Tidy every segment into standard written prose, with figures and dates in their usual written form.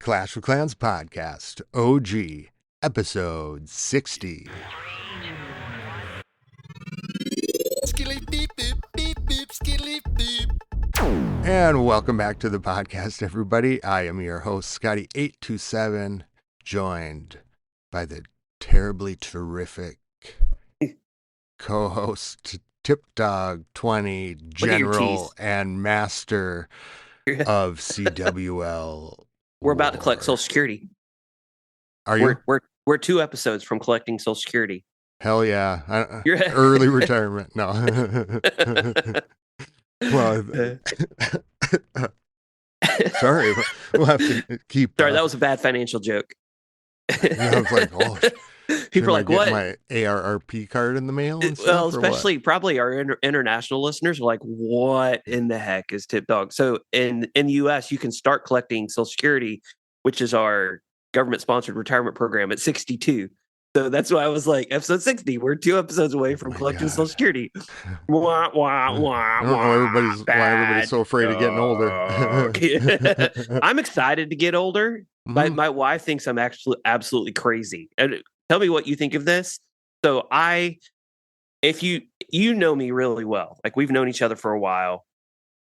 Clash of Clans podcast, OG, episode 60. And welcome back to the podcast, everybody. I am your host, Scotty827, joined by the terribly terrific co-host, Tipdawg 20, General and Master of CWL. We're about to collect Social Security. Are you? We're 2 episodes from collecting Social Security. Hell yeah. Early retirement. No. Well, sorry. We'll have to keep. Sorry, that was a bad financial joke. I was like, oh, people are like, what? My ARRP card in the mail and stuff? Well, especially probably our international listeners are like, what in the heck is Tipdawg? So in the U.S., you can start collecting Social Security, which is our government-sponsored retirement program, at 62. So that's why I was like, episode 60. We're 2 episodes away from collecting Social Security. Wah, wah, wah, I don't know why everybody's so afraid of getting older. I'm excited to get older. My wife thinks I'm actually absolutely crazy. And tell me what you think of this. So if you know me really well, like we've known each other for a while,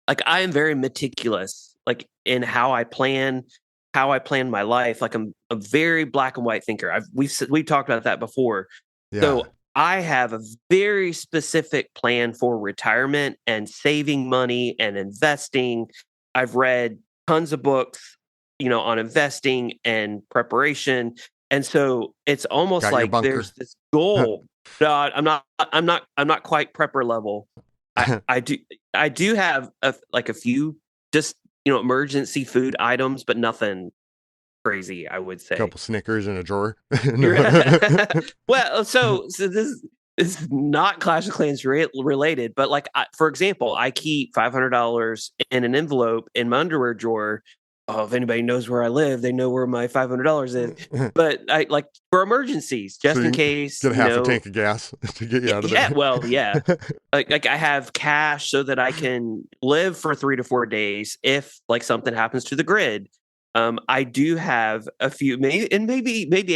like I am very meticulous, like in how I plan my life. Like I'm a very black and white thinker. We've talked about that before. Yeah. So I have a very specific plan for retirement and saving money and investing. I've read tons of books, on investing and preparation. And so it's almost like there's this goal. I'm not quite prepper level. I do have a few just emergency food items, but nothing crazy, I would say. A couple Snickers in a drawer. Well, so this is not Clash of Clans related, but like for example, I keep $500 in an envelope in my underwear drawer. Oh, if anybody knows where I live, they know where my $500 is. But I like for emergencies, just in case. Get half a tank of gas to get you out of there. Yeah, well, yeah. like I have cash so that I can live for 3 to 4 days if like something happens to the grid. I do have a few, maybe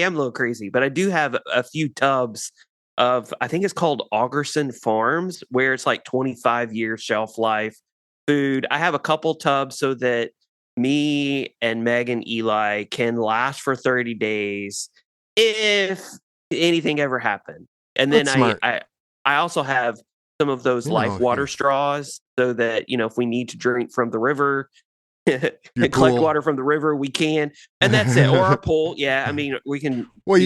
I'm a little crazy, but I do have a few tubs of, I think it's called Augerson Farms, where it's like 25-year shelf life food. I have a couple tubs so that me and Meg and Eli can last for 30 days if anything ever happened. And then I also have some of those life water straws so that, if we need to drink from the river, and collect water from the river, we can. And that's it. Or our pool. Yeah. I mean, we can. Well,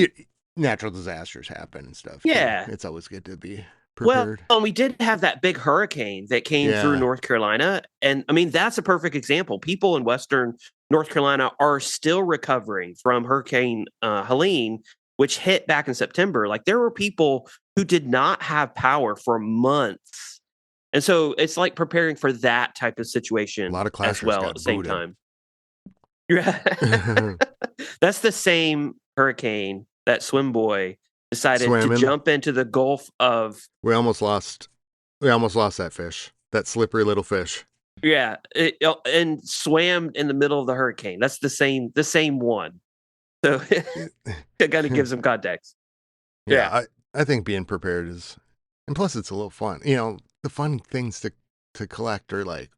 natural disasters happen and stuff. Yeah. It's always good to be prepared. Well, we did have that big hurricane that came through North Carolina. And I mean, that's a perfect example. People in Western North Carolina are still recovering from Hurricane Helene, which hit back in September. Like there were people who did not have power for months. And so it's like preparing for that type of situation a lot of as well at the same time. Yeah. That's the same hurricane that Swim Boy decided to jump into the Gulf of. We almost lost that fish, that slippery little fish. Yeah, and swam in the middle of the hurricane. That's the same one. So it kind of gives some context. Yeah. I think being prepared is, and plus it's a little fun. The fun things to collect are like,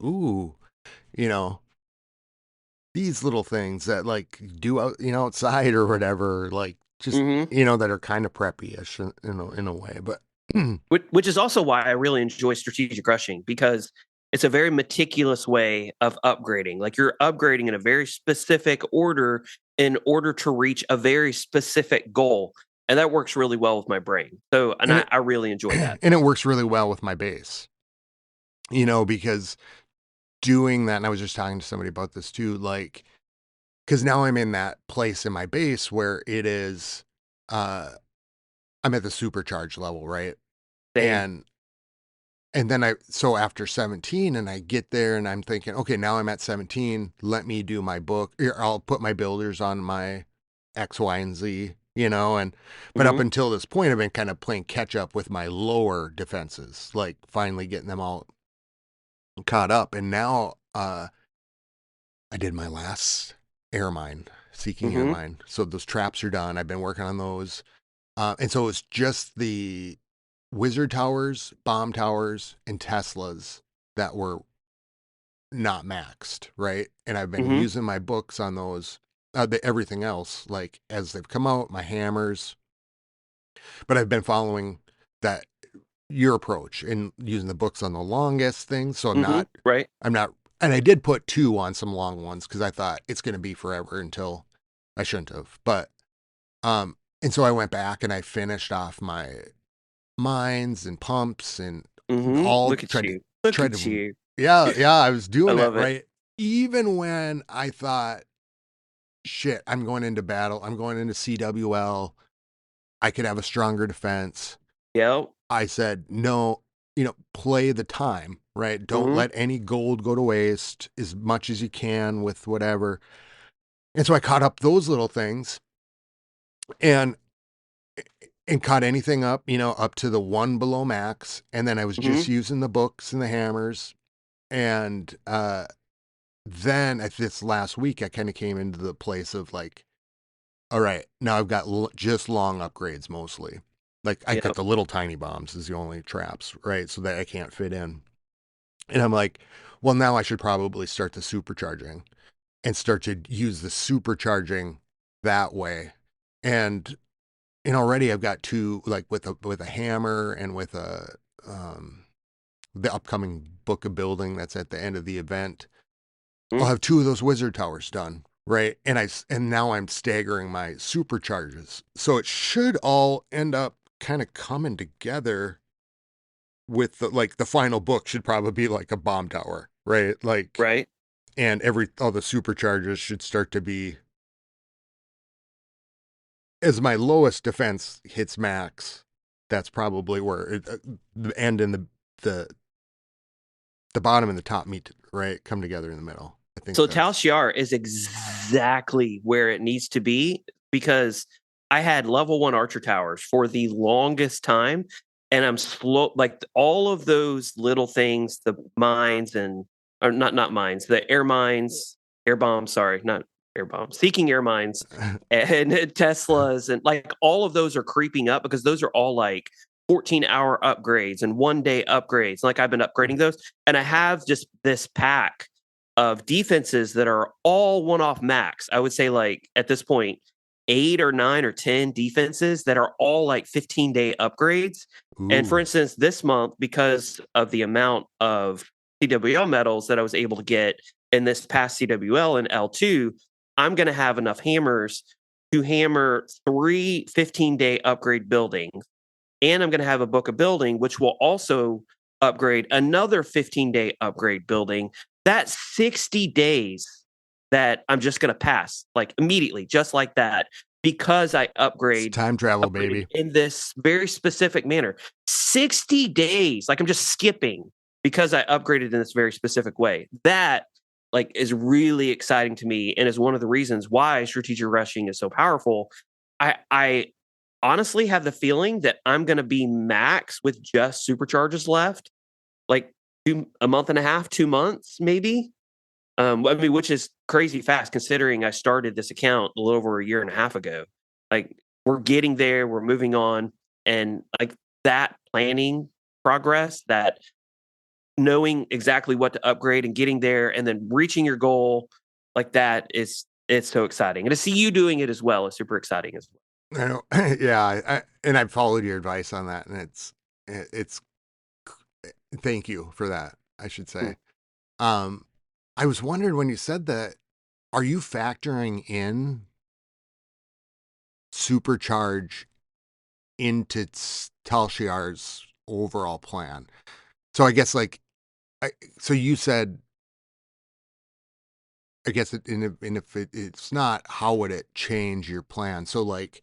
these little things that like do out, outside or whatever, like just, that are kind of preppy-ish in a way, but. Which is also why I really enjoy strategic rushing, because it's a very meticulous way of upgrading. Like you're upgrading in a very specific order in order to reach a very specific goal. And that works really well with my brain. So, I really enjoy that. And it works really well with my base, because doing that, and I was just talking to somebody about this too, like, because now I'm in that place in my base where it is, I'm at the supercharged level, right? Same. And then so after 17 and I get there and I'm thinking, okay, now I'm at 17, let me do my book. I'll put my builders on my X, Y, and Z. But up until this point, I've been kind of playing catch up with my lower defenses, like finally getting them all caught up. And now I did my last air mine Seeking Air Mm-hmm. Mine. So those traps are done. I've been working on those. And so it's just the Wizard Towers, Bomb Towers, and Teslas that were not maxed, right? And I've been Mm-hmm. using my books on those, everything else, like as they've come out, my hammers. But I've been following that your approach and using the books on the longest things. So Mm-hmm. Right. I'm not, and I did put two on some long ones because I thought it's going to be forever until I shouldn't have. And so I went back and I finished off my mines and pumps and Mm-hmm. all Look at you. Look tried at to, you. yeah, I was I doing it love it. right. Even when I thought, shit, I'm going into battle, I'm going into CWL, I could have a stronger defense. Yep. I said, no, play the time, right? Don't Mm-hmm. let any gold go to waste as much as you can with whatever. And so I caught up those little things and caught anything up, up to the one below max. And then I was Mm-hmm. just using the books and the hammers. And then at this last week, I kind of came into the place of like, all right, now I've got just long upgrades mostly. Like I got Yep. the little tiny bombs is the only traps, right? So that I can't fit in. And I'm like, well, now I should probably start the supercharging and start to use the supercharging that way. And already I've got two, like with a hammer and with a the upcoming book of building that's at the end of the event. I'll Mm-hmm. have two of those wizard towers done, right? And now I'm staggering my supercharges. So it should all end up kind of coming together with the final book should probably be like a bomb tower, right? Like Right. and all the supercharges should start to be as my lowest defense hits max. That's probably where the end and the bottom and the top meet, right? Come together in the middle. I think So that's Tal Shiar is exactly where it needs to be because I had level 1 archer towers for the longest time, and I'm slow like all of those little things, the mines and or not mines, the air mines, air bombs, sorry, not air bombs, seeking air mines and Teslas and like all of those are creeping up because those are all like 14-hour upgrades and 1-day upgrades. Like I've been upgrading those and I have just this pack of defenses that are all one-off max. I would say like at this point 8 or 9 or 10 defenses that are all like 15-day upgrades. And for ooh. instance, this month, because of the amount of CWL medals that I was able to get in this past CWL and L2, I'm going to have enough hammers to hammer 3 15-day upgrade buildings. And I'm going to have a book of building, which will also upgrade another 15-day upgrade building. That's 60 days that I'm just going to pass like immediately, just like that, because I It's time travel, upgraded baby. in this very specific manner. 60 days, like I'm just skipping because I upgraded in this very specific way. That like is really exciting to me and is one of the reasons why strategic rushing is so powerful. I honestly have the feeling that I'm going to be max with just supercharges left, like a month and a half, 2 months, maybe. I mean, which is crazy fast considering I started this account a little over a year and a half ago. Like we're getting there, we're moving on, and like that planning progress, that knowing exactly what to upgrade and getting there, and then reaching your goal, like that is it's so exciting. And to see you doing it as well is super exciting as well. I know. Yeah, and I've followed your advice on that, and it's thank you for that. I should Hmm. say. Um, I was wondering when you said that, are you factoring in supercharge into Talshiar's overall plan? So I guess so you said, I guess and if it's not, how would it change your plan? So like,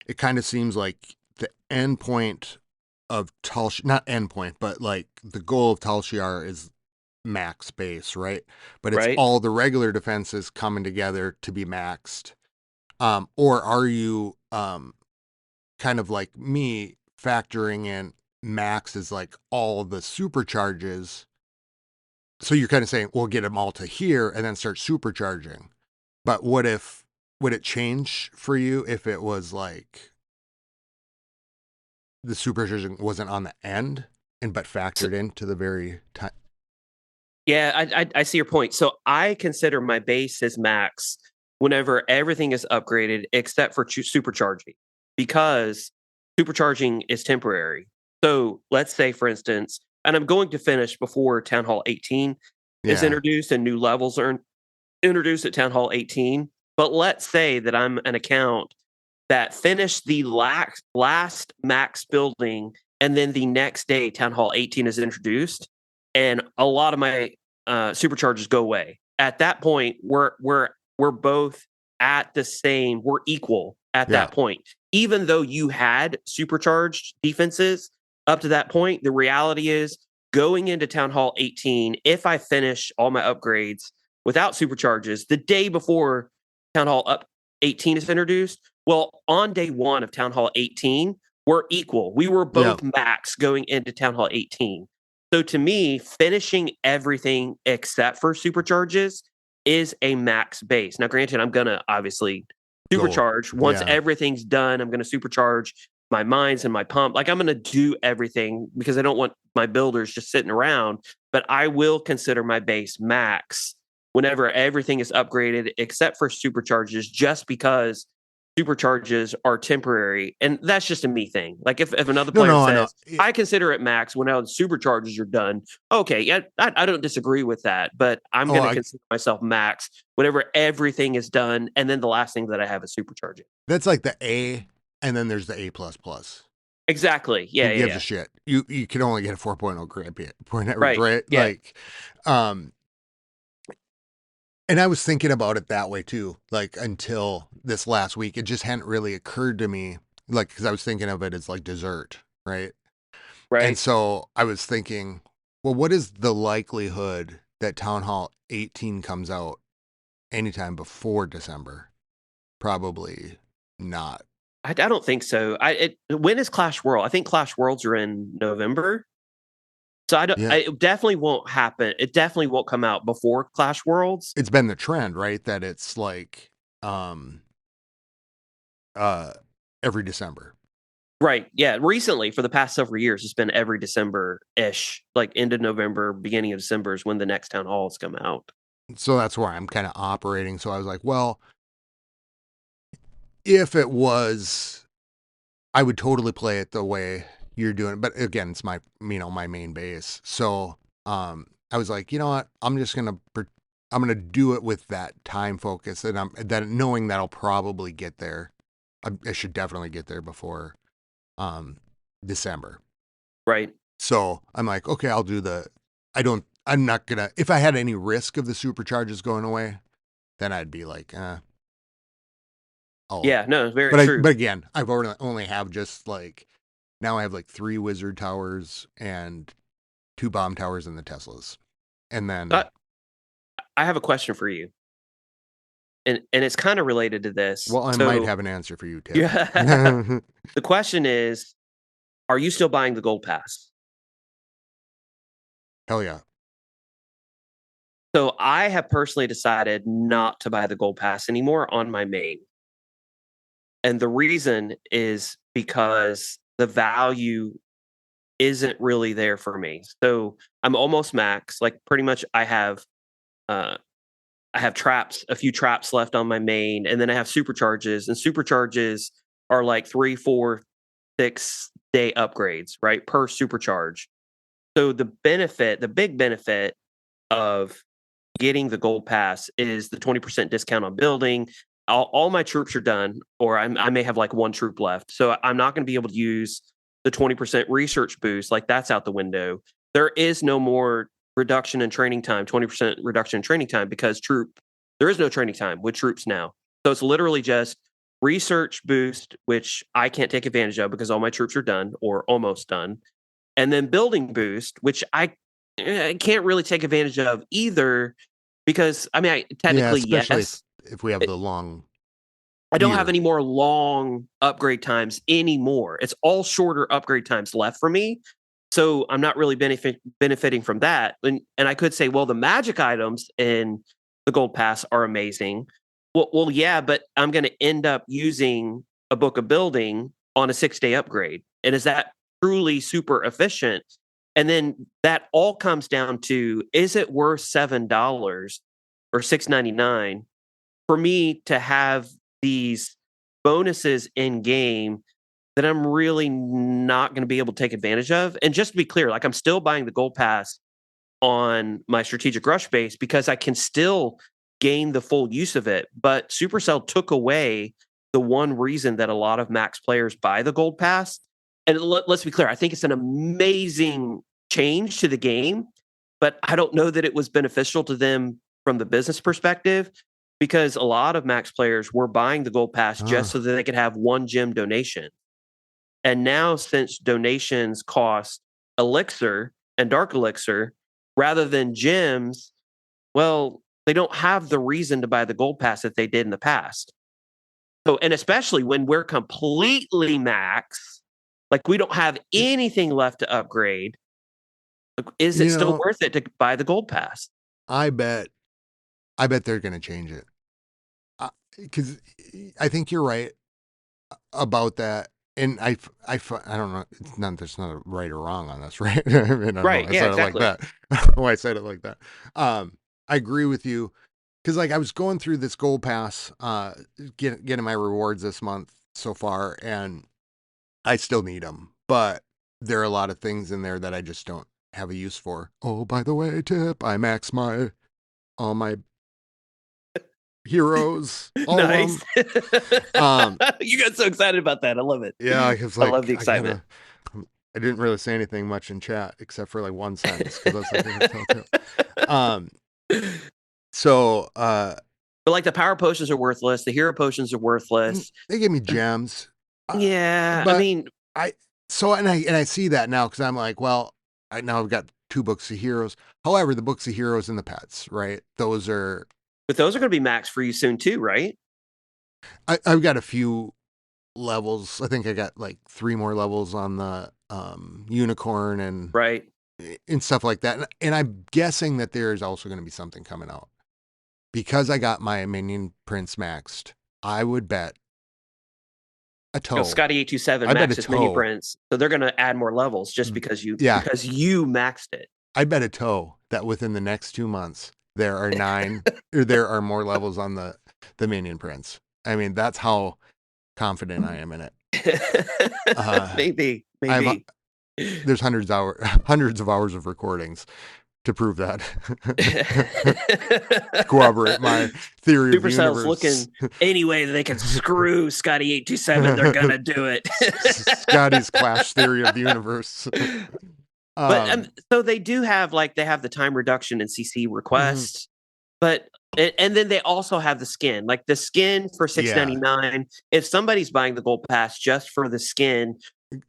it kind of seems like the end point of not end point, but like the goal of Talshiar is max base, right? But it's Right? all the regular defenses coming together to be maxed. Or are you kind of like me factoring in max is like all the supercharges? So you're kind of saying we'll get them all to here and then start supercharging. But what if would it change for you if it was like the supercharging wasn't on the end and but So, factored into the very time? yeah, I see your point. So I consider my base as max whenever everything is upgraded except for supercharging, because supercharging is temporary. So let's say, for instance, and I'm going to finish before Town Hall 18 is Yeah. introduced and new levels are introduced at Town Hall 18. But let's say that I'm an account that finished the last max building, and then the next day Town Hall 18 is introduced, and a lot of my supercharges go away. At that point, we're both at the same. We're equal at Yeah. that point. Even though you had supercharged defenses up to that point, the reality is going into Town Hall 18, if I finish all my upgrades without supercharges the day before Town Hall up 18 is introduced, well, on day one of Town Hall 18, we're equal. We were Yeah. both max going into Town Hall 18. So to me, finishing everything except for supercharges is a max base. Now, granted, I'm going to obviously supercharge. Once Yeah. everything's done, I'm going to supercharge my mines and my pump. Like, I'm going to do everything because I don't want my builders just sitting around, but I will consider my base max whenever everything is upgraded except for supercharges, just because supercharges are temporary. And that's just a me thing. Like, if another No, player no, I know. says, I consider it max when all the supercharges are done, okay, yeah, I don't disagree with that, but I'm Oh, going to consider myself max whenever everything is done. And then the last thing that I have is supercharging. that's like the A, and then there's the A plus plus. Exactly. Who Yeah, yeah, gives yeah. a shit? You can only get a 4.0 grade point average, Right. right? Yeah. Like, um, and I was thinking about it that way too. Like until this last week, it just hadn't really occurred to me. Like, because I was thinking of it as like dessert, right? And Right. so I was thinking, well, what is the likelihood that Town Hall 18 comes out anytime before December? Probably not. I don't think so. When is Clash World? I think Clash Worlds are in November. So I don't. Yeah. It definitely won't happen. It definitely won't come out before Clash Worlds. It's been the trend, right? That it's like um uh every December. Right. Yeah. Recently, for the past several years, it's been every December ish, like end of November, beginning of December is when the next town halls come out. So that's where I'm kind of operating. So I was like, well, if it was, I would totally play it the way you're doing it. But again, it's my, my main base. So I was like, you know what? I'm gonna do it with that time focus, and I'm that knowing that I'll probably get there. I should definitely get there before um December. Right. So I'm like, okay, I'll do the. I'm not gonna. If I had any risk of the supercharges going away, then I'd be like, I'll. Yeah. No, very true. But again, I've already only have just like now I have like 3 wizard towers and 2 bomb towers in the Teslas, and then I have a question for you, and it's kind of related to this. well, I might So have an answer for you, Ted. yeah, the question is, are you still buying the gold pass? Hell yeah. So I have personally decided not to buy the gold pass anymore on my main. And the reason is because the value isn't really there for me. So I'm almost max. Like, pretty much uh I have traps, a few traps left on my main, and then I have supercharges. And supercharges are like 3, 4, 6 day upgrades, right? Per supercharge. So the big benefit of getting the gold pass is the 20% discount on building. All my troops are done, or I may have like 1 troop left. So I'm not going to be able to use the 20% research boost. Like, that's out the window. There is no more reduction in training time, 20% reduction in training time, because there is no training time with troops now. So it's literally just research boost, which I can't take advantage of because all my troops are done or almost done. And then building boost, which I can't really take advantage of either, because I mean, Yeah, technically, especially yes. if we have the long I don't have year. any more long upgrade times anymore. It's all shorter upgrade times left for me. So I'm not really benefiting from that. And I could say, well, the magic items in the gold pass are amazing. Well, yeah, but I'm going to end up using a book of building on a 6-day upgrade. And is that truly super efficient? And then that all comes down to, is it worth $7 or $6.99 for me to have these bonuses in game that I'm really not going to be able to take advantage of? And just to be clear, like, I'm still buying the gold pass on my strategic rush base because I can still gain the full use of it. But Supercell took away the one reason that a lot of max players buy the gold pass. And let's be clear, I think it's an amazing change to the game, but I don't know that it was beneficial to them from the business perspective, because a lot of max players were buying the gold pass just Uh, so that they could have one gem donation. And now, since donations cost elixir and dark elixir rather than gems, well, they don't have the reason to buy the gold pass that they did in the past. So, and especially when we're completely max, like we don't have anything left to upgrade, is it you still know, worth it to buy the gold pass? I bet, I bet they're going to change it. Because I think you're right about that. And I don't know. It's not, there's not a right or wrong on this, right? I mean, I don't know Right. why I Yeah, said it like exactly. that. Why I said it like that. I agree with you. Because like I was going through this gold pass, getting my rewards this month so far, and I still need them, but there are a lot of things in there that I just don't have a use for. Oh, by the way, tip, I max my all my heroes, all of Nice. them. Um, You got so excited about that. I love it. yeah, I was I love like, the I excitement. gotta. I didn't really say anything much in chat except for like one sentence because I was like, I gotta tell tip. Um, so But like, the power potions are worthless. The hero potions are worthless. they gave me gems, Yeah, I but mean, I so and I see that now because I'm like, well, I now I've got two books of heroes. However, the books of heroes and the pets, right? Those are but those are going to be max for you soon too, right? I've got a few levels. I think I got like three more levels on the unicorn Right. and stuff like that. And I'm guessing that there is also going to be something coming out because I got my minion prince maxed. I would bet a You know, toe. Scotty827 I bet a maxes mini toe. prints, so they're going to add more levels just Yeah, because you maxed it. I bet a toe that within the next 2 months there are nine or there are more levels on the minion prince. I mean, that's how confident I am in it. Maybe, I've maybe. there's hundreds of hours of recordings to prove that. Corroborate my theory of the Supercell's universe. looking any way that they can screw Scotty827. They're gonna do it. Scotty's Clash theory of the universe. But Um, so they do have, like, they have the time reduction in CC mhm. requests, but and then they also have the skin, like the skin for six Yeah, ninety nine. If somebody's buying the gold pass just for the skin,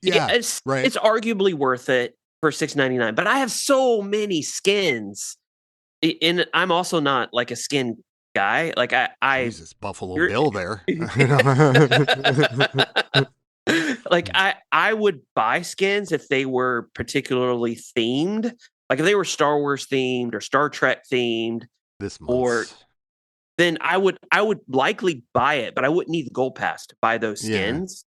yeah, yeah, right. it's arguably worth it for 6.99. But I have so many skins, and I'm also not like a skin guy. Like I Jesus, Buffalo you're Bill there. like I would buy skins if they were particularly themed. Like if they were Star Wars themed or Star Trek themed, This or month's. then I would likely buy it, but I wouldn't need the gold pass to buy those Yeah. skins.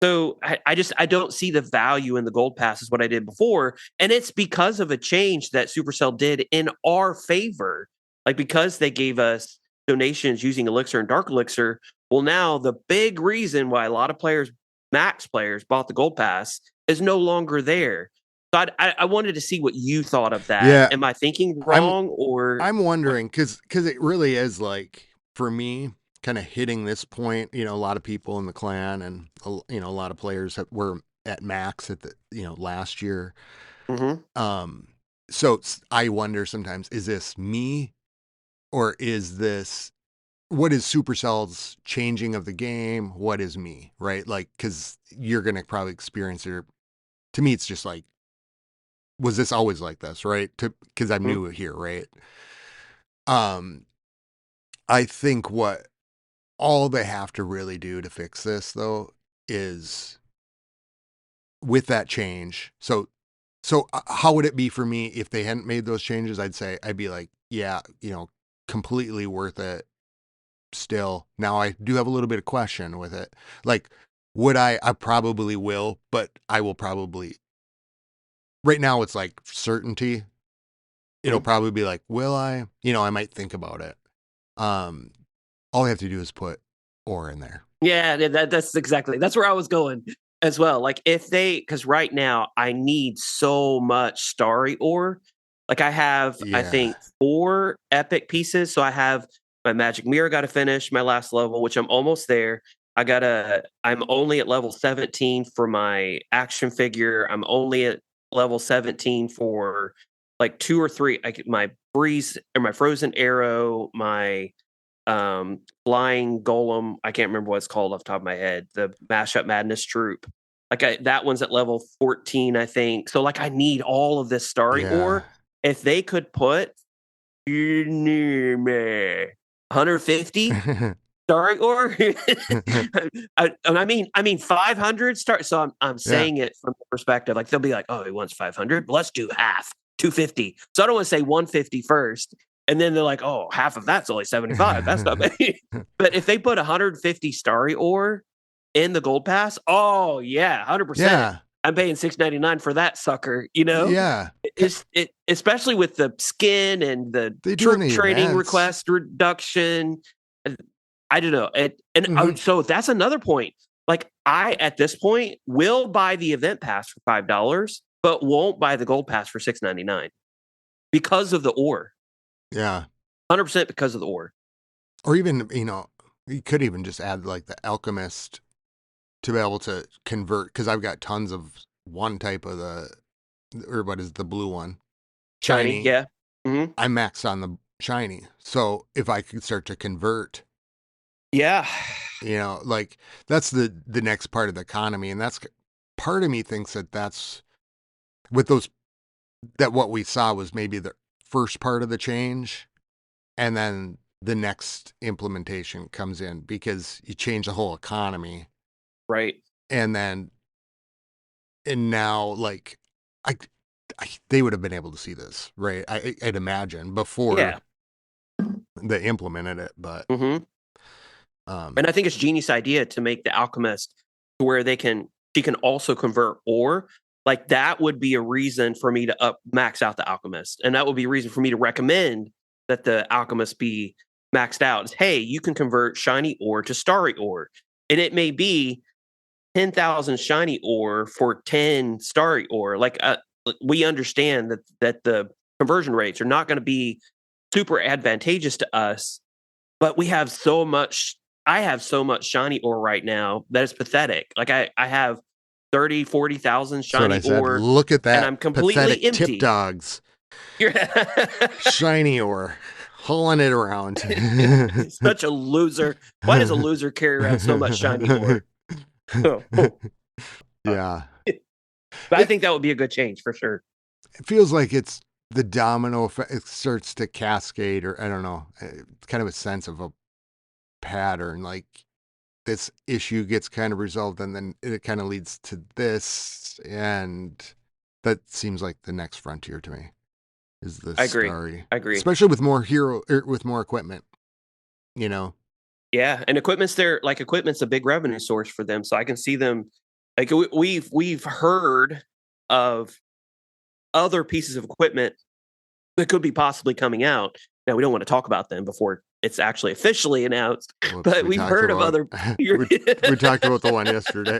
So I don't see the value in the gold pass as what I did before. And it's because of a change that Supercell did in our favor. Like, because they gave us donations using Elixir and Dark Elixir. Well, now the big reason why a lot of players, max players, bought the gold pass is no longer there. So I wanted to see what you thought of that. Yeah. Am I thinking I'm wrong, or I'm what? wondering because it really is like for me kind of hitting this point. A lot of people in the clan and a lot of players that were at max at the last year. Hmm. Um, so I wonder sometimes, is this me or is this what is Supercell's changing of the game? What is me, right? Like, because you're gonna probably experience your. To me, it's just like, was this always like this, right? Because I'm new here, right? Um, I think what all they have to really do to fix this though is with that change. So how would it be for me if they hadn't made those changes? I'd be like, yeah, completely worth it still. Now I do have a little bit of question with it. Like, would I probably will, but I will probably, right now it's like certainty. It'll Mhm. probably be like, will I? I might think about it. Um, all I have to do is put ore in there. Yeah, that's where I was going as well. Like if they, because right now I need so much starry ore. Like I have, I Yeah. think 4 epic pieces. So I have my magic mirror got to finish my last level, which I'm almost there. I'm only at level 17 for my action figure. I'm only at level 17 for like 2 or 3. My freeze or my frozen arrow, my flying golem. I can't remember what it's called off the top of my head. The mashup madness troop. That one's at level 14, I think. So like I need all of this starry Yeah. ore. If they could put 150 starry ore, I mean 500 start. So I'm Yeah. saying it from the perspective like they'll be like, oh, he wants 500. Let's do half 250. So I don't want to say 150 first. And then they're like, oh, half of that's only 75. That's not bad. But if they put 150 starry ore in the gold pass, oh yeah, 100%. Yeah. I'm paying $6.99 for that sucker. You know, Yeah. especially with the skin and the They do in troop the training events. request reduction. I don't know. Hmm. So that's another point. Like I, at this point, will buy the event pass for $5, but won't buy the gold pass for $6.99 because of the ore. Yeah. 100% because of the ore. Or even, you could even just add like the alchemist to be able to convert, because I've got tons of one type of or what is the blue one? Shiny, Shiny. yeah. Hmm. I'm maxed on the shiny. So if I could start to convert, Yeah. like that's the next part of the economy. And that's part of me thinks that's with those, that what we saw was maybe the first part of the change. And then the next implementation comes in because you change the whole economy. Right. And then, and now like, I, they would have been able to see this, right? I'd imagine before Yeah. they implemented it, but, Hmm. um, And I think it's a genius idea to make the alchemist to where she can also convert ore. Like that would be a reason for me to max out the alchemist. And that would be a reason for me to recommend that the alchemist be maxed out. Is, hey, you can convert shiny ore to starry ore. And it may be 10,000 shiny ore for 10 starry ore. We understand that the conversion rates are not going to be super advantageous to us, but we have so much. I have so much shiny ore right now that is pathetic. Like I have 30, 40,000 that's what I shiny said. ore Look at and that I'm completely pathetic tip empty. dogs, You're shiny or hauling it around. such a loser. Why does a loser carry around so much shiny ore? Yeah. But I It, think that would be a good change for sure. it feels like it's the domino effect. It starts to cascade, or I don't know, kind of a sense of a pattern. Like this issue gets kind of resolved, and then it kind of leads to this, and that seems like the next frontier to me is the I agree. starry, I agree. especially with more with more equipment. You know, Yeah, and equipment's a big revenue source for them, so I can see them like we've heard of other pieces of equipment that could be possibly coming out. Now we don't want to talk about them before it's actually officially announced, whoops, but we we've talked heard of about other we talked about the one yesterday.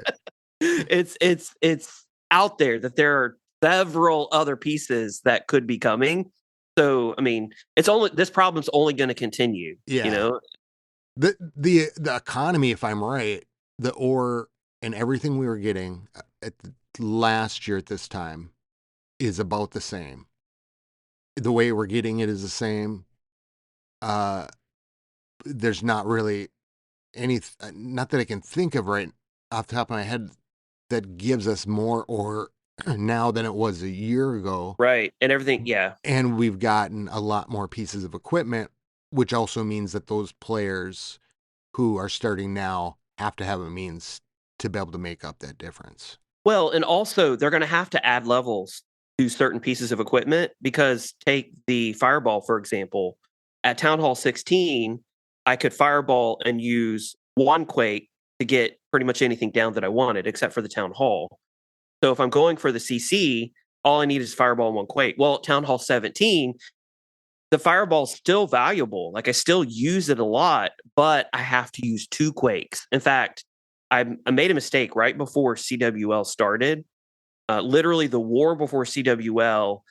it's out there that there are several other pieces that could be coming. So I mean, it's only this problem's only going to continue, you Yeah, know. the economy, if I'm right, the ore and everything we were getting at last year at this time is about the same. The way we're getting it is the same. Uh, there's not really any, not that I can think of right off the top of my head, that gives us more ore now than it was a year ago. Right. And everything, yeah. And we've gotten a lot more pieces of equipment, which also means that those players who are starting now have to have a means to be able to make up that difference. Well, and also they're going to have to add levels to certain pieces of equipment because take the fireball, for example, at Town Hall 16, I could fireball and use one quake to get pretty much anything down that I wanted, except for the town hall. So if I'm going for the CC, all I need is fireball and one quake. Well, at Town Hall 17, the fireball's still valuable. Like I still use it a lot, but I have to use two quakes. In fact, I made a mistake right before CWL started. Literally the war before CWL,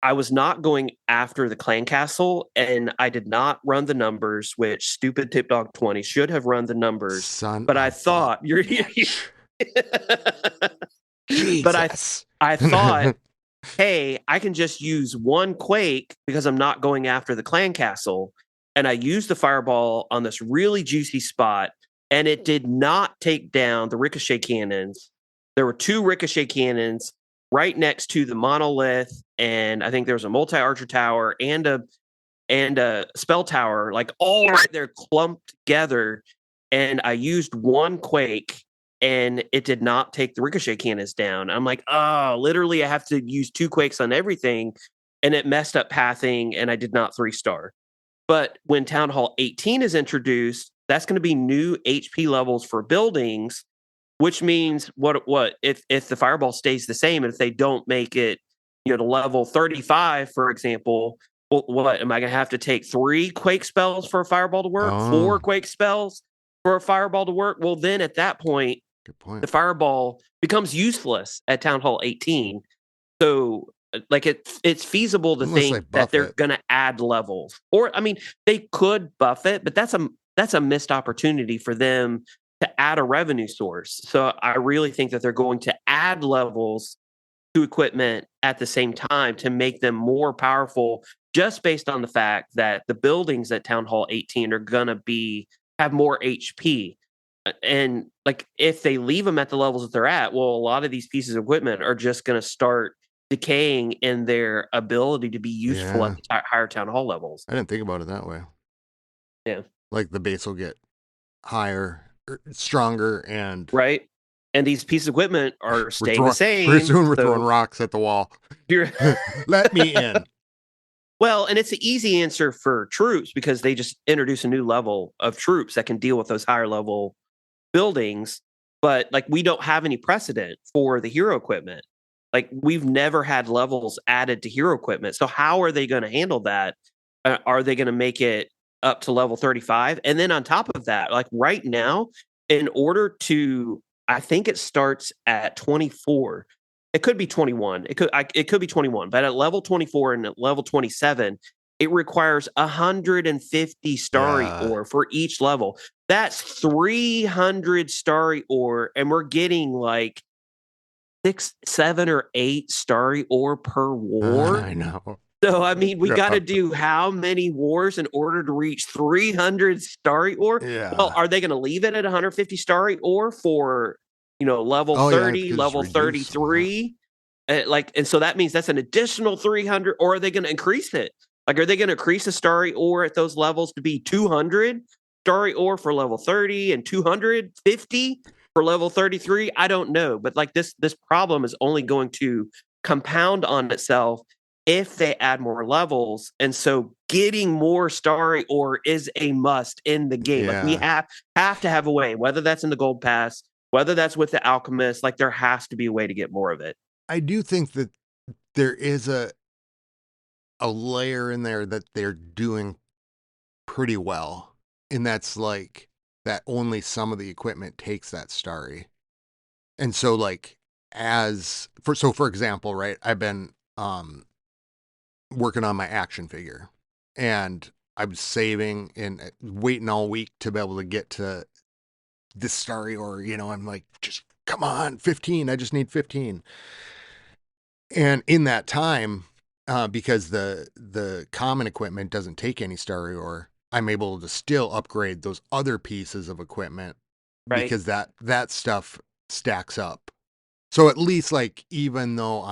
I was not going after the clan castle, and I did not run the numbers, which stupid Tipdawg 20 should have run the numbers. Son But I of a thought you're bitch. but Jesus. I thought, hey, I can just use one quake because I'm not going after the clan castle. And I used the fireball on this really juicy spot, and it did not take down the ricochet cannons. There were two ricochet cannons right next to the monolith, and I think there was a multi-archer tower and a spell tower, like all right there clumped together. And I used one quake, and it did not take the ricochet cannons down. I'm like, oh, literally, I have to use two quakes on everything, and it messed up pathing, and I did not 3-star. But when Town Hall 18 is introduced, that's going to be new HP levels for buildings, which means what if the fireball stays the same, and if they don't make it, to level 35, for example, well, what am I going to have to take 3 quake spells for a fireball to work? 4 quake spells for a fireball to work? Well, then at that point, good point. The fireball becomes useless at Town Hall 18. So like it's feasible to think that they're going to add levels, or I mean, they could buff it, but that's a missed opportunity for them to add a revenue source. So I really think that they're going to add levels to equipment at the same time to make them more powerful, just based on the fact that the buildings at Town Hall 18 are going to have more HP. And like if they leave them at the levels that they're at, well, a lot of these pieces of equipment are just going to start decaying in their ability to be useful at the higher town hall levels. I didn't think about it that way. Yeah. Like the base will get higher, stronger, and right. And these pieces of equipment are staying the same. Pretty soon we're throwing rocks at the wall. Let me in. Well, and it's an easy answer for troops because they just introduce a new level of troops that can deal with those higher level buildings. But like we don't have any precedent for the hero equipment. Like we've never had levels added to hero equipment. So how are they going to handle that? Are they going to make it up to level 35? And then on top of that, like right now, in order to, I think it starts at 24. It could be 21. It could be 21, but at level 24 and at level 27, it requires 150 starry ore for each level. That's 300 starry ore, and we're getting like 6, 7, or 8 starry ore per war. I know. So I mean, we got to do how many wars in order to reach 300 starry ore? Yeah. Well, are they going to leave it at 150 starry ore for level 30, level 33? And so that means that's an additional 300, or are they going to increase it? Like, are they going to increase the starry ore at those levels to be 200 starry ore for level 30 and 250 for level 33? I don't know, but like this problem is only going to compound on itself if they add more levels. And so getting more starry ore is a must in the game. Like we have to have a way, whether that's in the gold pass, whether that's with the alchemist, like there has to be a way to get more of it. I do think that there is a layer in there that they're doing pretty well. And that's like that only some of the equipment takes that starry. And so like for example, right, I've been working on my action figure, and I'm saving and waiting all week to be able to get to this starry ore. I'm like, just come on, 15. I just need 15. And in that time, because the common equipment doesn't take any starry ore, I'm able to still upgrade those other pieces of equipment, right? Because that stuff stacks up. So at least like, even though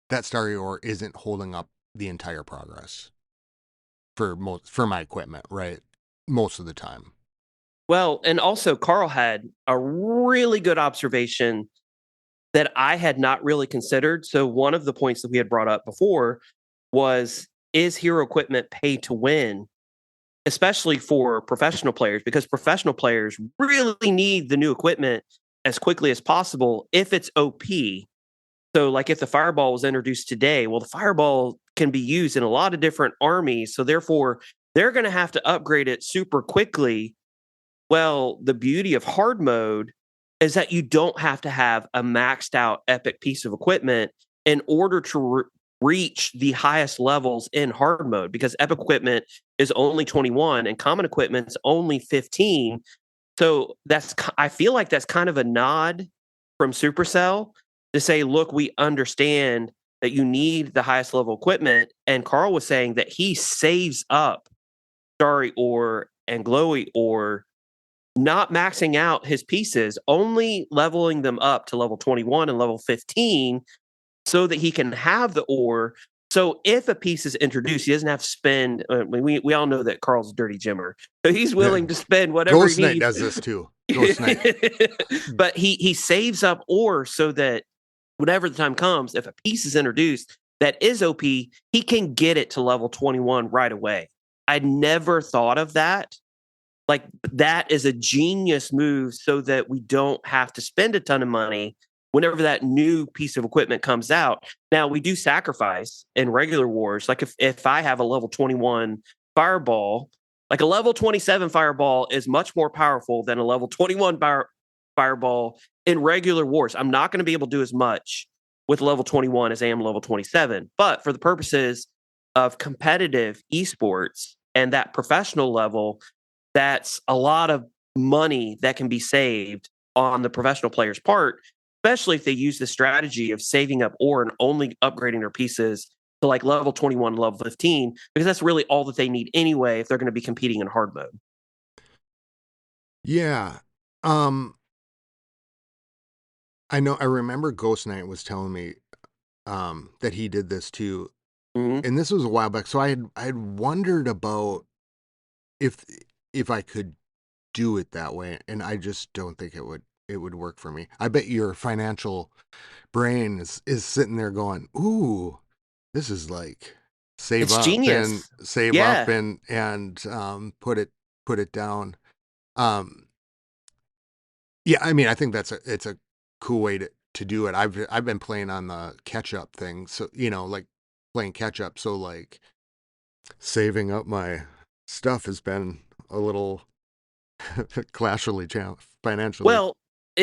that starry ore isn't holding up the entire progress for my equipment, right? Most of the time. Well, and also Carl had a really good observation that I had not really considered. So one of the points that we had brought up before was is hero equipment pay to win, especially for professional players, because professional players really need the new equipment as quickly as possible if it's OP. So, like if the fireball was introduced today, well, the fireball can be used in a lot of different armies. So, therefore, they're going to have to upgrade it super quickly. Well, the beauty of hard mode is that you don't have to have a maxed out epic piece of equipment in order to reach the highest levels in hard mode, because epic equipment is only 21 and common equipment's only 15. So I feel like that's kind of a nod from Supercell to say, look, we understand that you need the highest level equipment. And Carl was saying that he saves up Starry Ore and Glowy Ore, not maxing out his pieces, only leveling them up to level 21 and level 15 so that he can have the ore. So if a piece is introduced, he doesn't have to spend. We all know that Carl's a dirty gymmer, so he's willing to spend whatever Ghost he Knight needs. does this too. Ghost Knight. But he saves up ore so that whenever the time comes, if a piece is introduced that is OP, he can get it to level 21 right away. I'd never thought of that. Like, that is a genius move so that we don't have to spend a ton of money whenever that new piece of equipment comes out. Now, we do sacrifice in regular wars. Like if I have a level 21 fireball, like a level 27 fireball is much more powerful than a level 21 fireball in regular wars. I'm not going to be able to do as much with level 21 as I am level 27. But for the purposes of competitive esports and that professional level, that's a lot of money that can be saved on the professional player's part, especially if they use the strategy of saving up ore and only upgrading their pieces to like level 21, level 15, because that's really all that they need anyway if they're going to be competing in hard mode. Yeah. I remember Ghost Knight was telling me that he did this too. Mm-hmm. And this was a while back. So I had wondered about if I could do it that way, and I just don't think it would work for me. I bet your financial brain is sitting there going, "Ooh, this is like save It's up and genius. Yeah. put it down." Um, yeah, I mean, I think it's a cool way to do it. I've been playing on the catch up thing, so like playing catch up. So like saving up my stuff has been a little clashily financially. Well,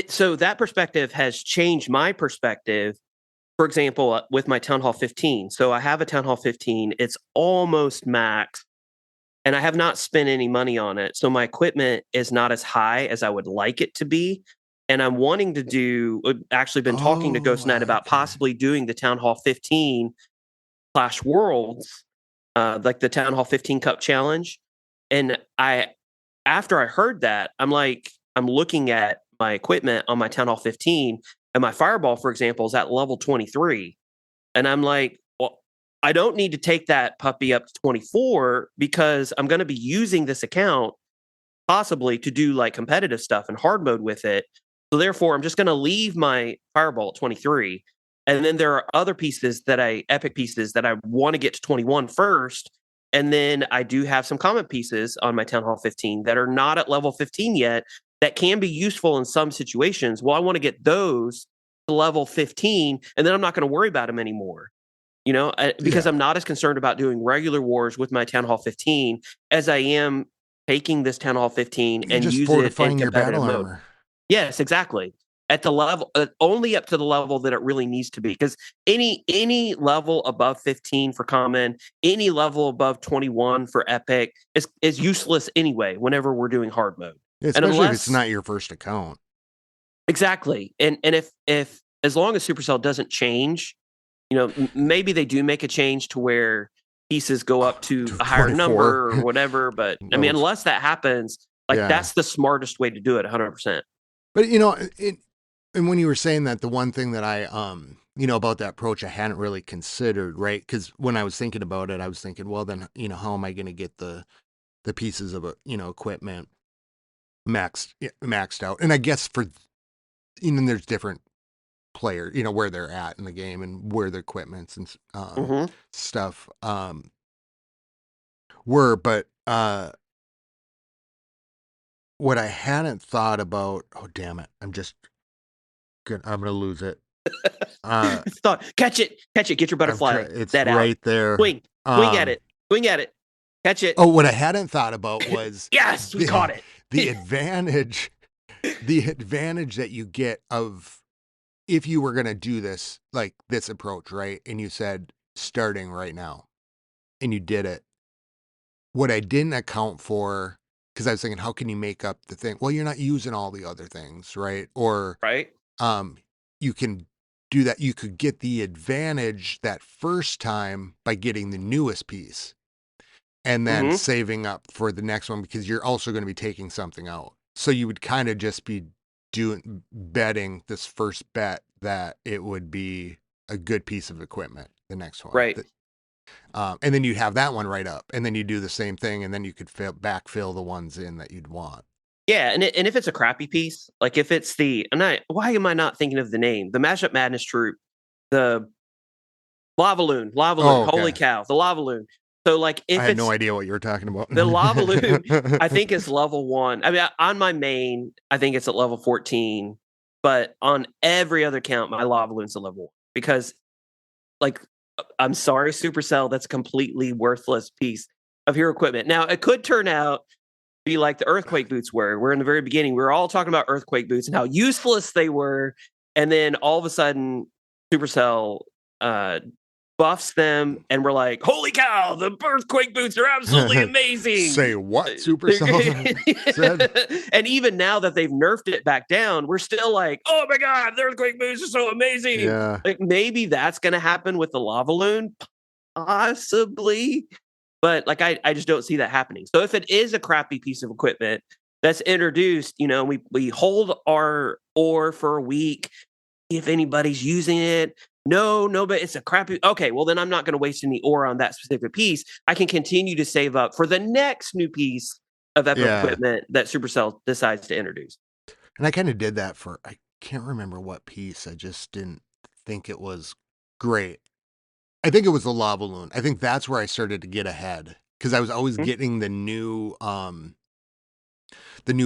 so that perspective has changed my perspective. For example, with my Town Hall 15. So I have a Town Hall 15. It's almost max, and I have not spent any money on it. So my equipment is not as high as I would like it to be. And I'm wanting to do, actually been talking to Ghost Knight about Okay. possibly doing the Town Hall 15 Clash Worlds, like the Town Hall 15 Cup Challenge. And after I heard that, I'm looking at my equipment on my Town Hall 15, and my Fireball, for example, is at level 23. And I'm like, well, I don't need to take that puppy up to 24 because I'm going to be using this account possibly to do like competitive stuff and hard mode with it. So therefore, I'm just going to leave my Fireball at 23. And then there are other epic pieces that I want to get to 21 first. And then I do have some common pieces on my Town Hall 15 that are not at level 15 yet that can be useful in some situations. Well, I want to get those to level 15, and then I'm not going to worry about them anymore. Because Yeah. I'm not as concerned about doing regular wars with my Town Hall 15 as I am taking this Town Hall 15 You're and just use it in fortifying your competitive battle mode. armor. Yes, exactly. At the level, only up to the level that it really needs to be. Because any level above 15 for common, any level above 21 for epic is useless anyway. Whenever we're doing hard mode, and Especially if it's unless not your first account. exactly, and if as long as Supercell doesn't change, maybe they do make a change to where pieces go up to a higher 24. number or whatever. But I mean, Levels. unless that happens, like Yeah. that's the smartest way to do it, 100%. But and when you were saying that, the one thing that I about that approach I hadn't really considered, right? Because when I was thinking about it, I was thinking, well, then how am I going to get the pieces of equipment maxed out? And I guess for there's different players, where they're at in the game and where their equipment's and Mm-hmm. stuff. were, but what I hadn't thought about, oh damn it, I'm gonna lose it. Catch it, get your butterfly It's net out. right there. Swing at it, swing at it, catch it. Oh, what I hadn't thought about was Yes, we caught it. the advantage, the advantage that you get of if you were gonna do this, like this approach, right? And you said starting right now, and you did it. What I didn't account for, because I was thinking, how can you make up the thing? Well, you're not using all the other things, right? Or Right? um, you can do that. You could get the advantage that first time by getting the newest piece and then Mm-hmm. saving up for the next one because you're also going to be taking something out. So you would kind of just be betting this first bet that it would be a good piece of equipment, the next one. Right. And then you have that one right up, and then you do the same thing, and then you could backfill the ones in that you'd want. Yeah, and if it's a crappy piece, like if it's why am I not thinking of the name? The Mashup Madness troop, the Lava Loon, Oh, holy okay. cow, the Lava Loon. So like if I had it's no idea what you were talking about. the Lava Loon, I think is level 1. I mean, on my main, I think it's at level 14, but on every other count, my Lava Loon's a level 1 because, like, I'm sorry, Supercell, that's a completely worthless piece of hero equipment. Now, it could turn out to be like the Earthquake boots were. Where in the very beginning, we were all talking about Earthquake boots and how useless they were, and then all of a sudden, Supercell buffs them, and we're like, "Holy cow! The Earthquake boots are absolutely amazing!" Say what, Supercell said? And even now that they've nerfed it back down, we're still like, "Oh my god, the Earthquake boots are so amazing!" Yeah. Like maybe that's going to happen with the Lava Loon, possibly, but like I just don't see that happening. So if it is a crappy piece of equipment that's introduced, we hold our ore for a week. If anybody's using it, no, but it's a crappy. Okay, well then I'm not going to waste any ore on that specific piece. I can continue to save up for the next new piece of epic equipment that Supercell decides to introduce. And I kind of did that for, I can't remember what piece. I just didn't think it was great. I think it was the Lava Loon. I think that's where I started to get ahead because I was always getting the new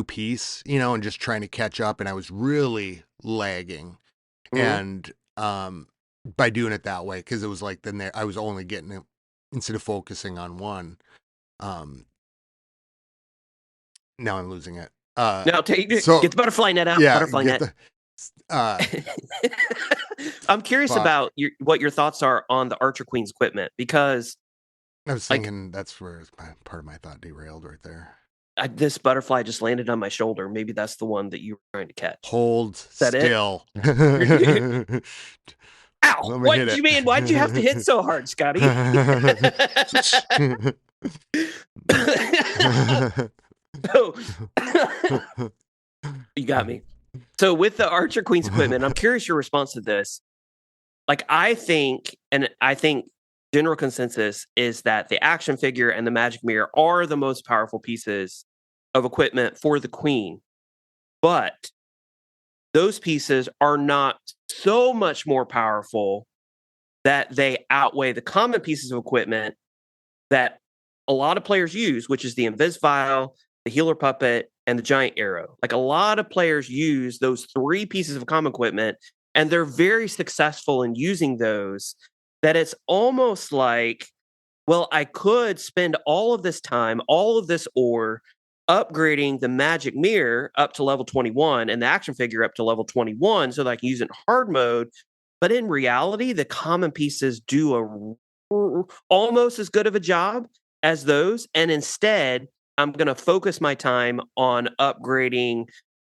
piece, and just trying to catch up, and I was really lagging. And by doing it that way, because it was like then I was only getting it instead of focusing on one. Now I'm losing it. Now get the butterfly net out. Yeah, butterfly net. I'm curious about what your thoughts are on the Archer Queen's equipment, because I was thinking that's where part of my thought derailed right there. This butterfly just landed on my shoulder. Maybe that's the one that you were trying to catch. Hold still. Ow! What did you mean? Why'd you have to hit so hard, Scotty? So, you got me. So with the Archer Queen's equipment, I'm curious your response to this. Like, I think general consensus is that the action figure and the magic mirror are the most powerful pieces of equipment for the Queen. But those pieces are not so much more powerful that they outweigh the common pieces of equipment that a lot of players use, which is the Invis Vial, the Healer Puppet, and the Giant Arrow. Like, a lot of players use those 3 pieces of common equipment, and they're very successful in using those, that it's almost like, well, I could spend all of this time, all of this ore, upgrading the magic mirror up to level 21 and the action figure up to level 21 so that I can use it in hard mode. But in reality, the common pieces do almost as good of a job as those. And instead, I'm going to focus my time on upgrading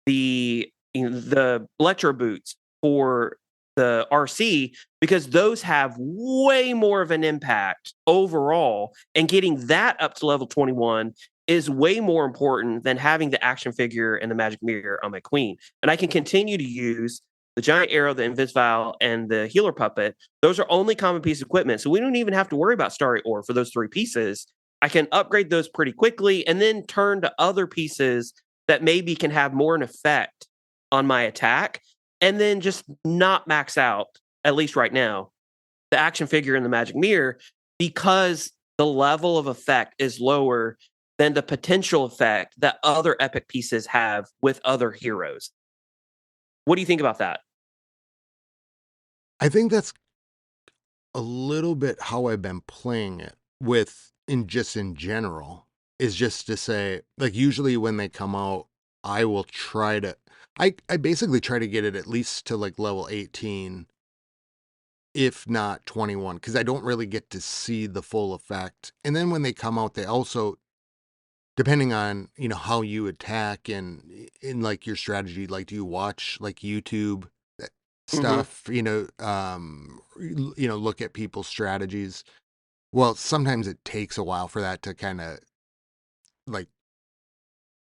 the Electro Boots for the RC, because those have way more of an impact overall, and getting that up to level 21 is way more important than having the action figure and the magic mirror on my Queen. And I can continue to use the Giant Arrow, the Invis Vial, and the Healer Puppet. Those are only common piece of equipment, so we don't even have to worry about Starry Ore for those 3 pieces. I can upgrade those pretty quickly and then turn to other pieces that maybe can have more an effect on my attack, and then just not max out, at least right now, the action figure and the magic mirror, because the level of effect is lower than the potential effect that other epic pieces have with other heroes. What do you think about that? I think that's a little bit how I've been playing it with in general, is just to say, like, usually when they come out, I will try to I basically try to get it at least to like level 18, if not 21, because I don't really get to see the full effect. And then when they come out, they also, depending on, how you attack and in like your strategy, like do you watch like YouTube Mhm. stuff, look at people's strategies. Well, sometimes it takes a while for that to kind of like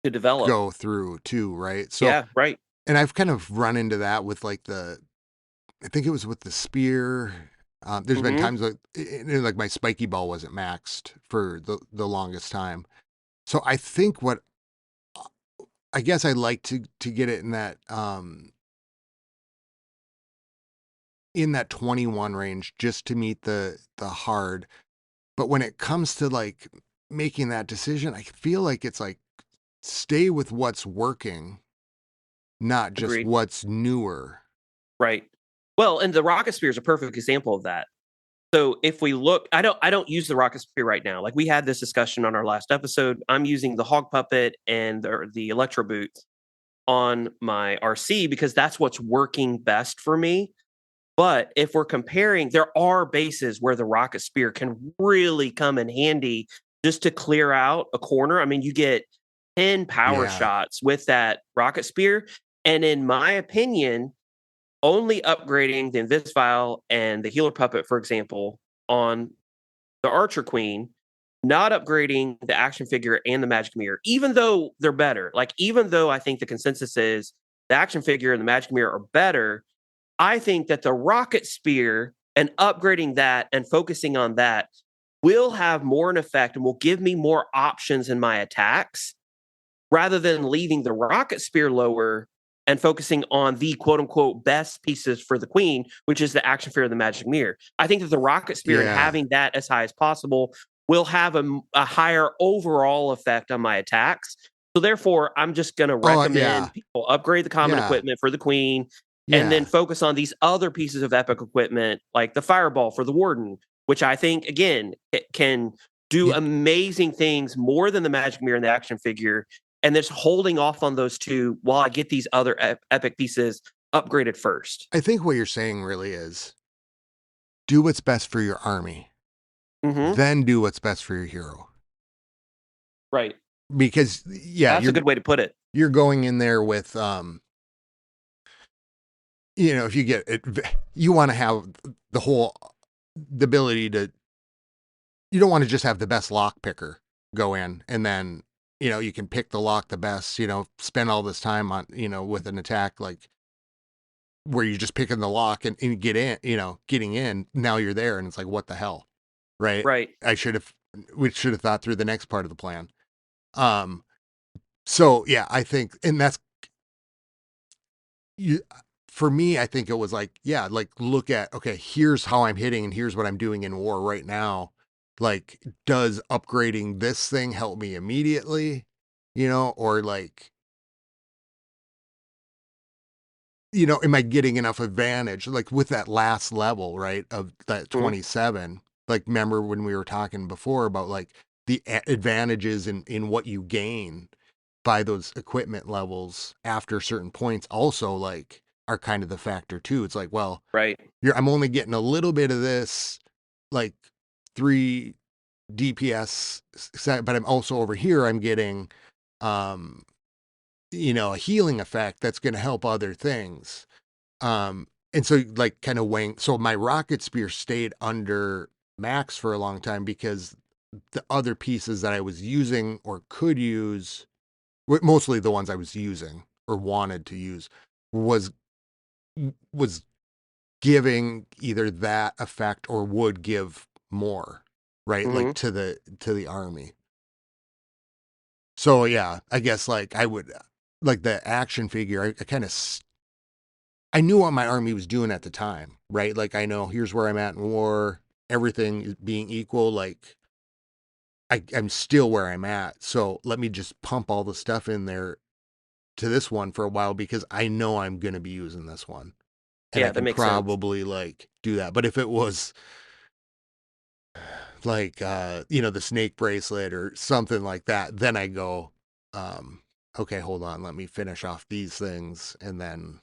To develop. go through too, right? So, Yeah, right. and I've kind of run into that with like I think it was with the spear. There's been Mhm. times like my spiky ball wasn't maxed for the longest time. So I think what I guess I'd like to get it in that 21 range just to meet the hard. But when it comes to like making that decision, I feel like it's like stay with what's working, not just Agreed. what's newer. Right. Well, and the rocket spear is a perfect example of that. So if we look, I don't use the rocket spear right now. Like we had this discussion on our last episode. I'm using the hog puppet and the electro boots on my RC because that's what's working best for me. But if we're comparing, there are bases where the rocket spear can really come in handy just to clear out a corner. I mean, you get 10 power Yeah. shots with that rocket spear. And in my opinion, only upgrading the Invisfile and the healer puppet, for example, on the Archer Queen, not upgrading the action figure and the magic mirror, even though they're better. Like, even though I think the consensus is the action figure and the magic mirror are better, I think that the rocket spear and upgrading that and focusing on that will have more an effect and will give me more options in my attacks rather than leaving the rocket spear lower and focusing on the quote unquote best pieces for the queen, which is the action figure of the magic mirror. I think that the rocket spear and Yeah. having that as high as possible will have a higher overall effect on my attacks. So therefore, I'm just going to Oh, yeah. recommend people upgrade the common Yeah. equipment for the queen and then Yeah. focus on these other pieces of epic equipment like the fireball for the warden, which I think again it can do You, amazing things more than the magic mirror and the action figure and just holding off on those two while I get these other epic pieces upgraded first. I think what you're saying really is do what's best for your army, Mhm. then do what's best for your hero. Right. Because yeah, That's a good way to put it. you're going in there with if you get it, you want to have the ability to, you don't want to just have the best lock picker go in and then, you can pick the lock the best, spend all this time on, with an attack like where you're just picking the lock and get in, getting in. Now you're there and it's like, what the hell? Right. Right. I should have, we should have thought through the next part of the plan. Um, so yeah, I think, and that's you, for me, I think it was like, yeah, like look at, okay, here's how I'm hitting and here's what I'm doing in war right now. Like, does upgrading this thing help me immediately? Or like, am I getting enough advantage? Like with that last level, right? Of that Mhm. 27, like remember when we were talking before about like the advantages in what you gain by those equipment levels after certain points also like are kind of the factor too. It's like, well, Right. I'm only getting a little bit of this, like 3 DPS, but I'm also over here. I'm getting, um, a healing effect that's going to help other things. And so like kind of weighing. So my rocket spear stayed under max for a long time because the other pieces that I was using or could use, mostly the ones I was using or wanted to use, was was giving either that effect or would give more, right? Like Mhm. to the army. So yeah, I guess like I would like the action figure. I kind of I knew what my army was doing at the time, right? Like I know here's where I'm at in war. Everything being equal, like I'm still where I'm at. So let me just pump all the stuff in there to this one for a while because I know I'm going to be using this one. And I Yeah, that can makes sense. probably like do that. But if it was like the snake bracelet or something like that, then I go, okay, hold on, let me finish off these things and then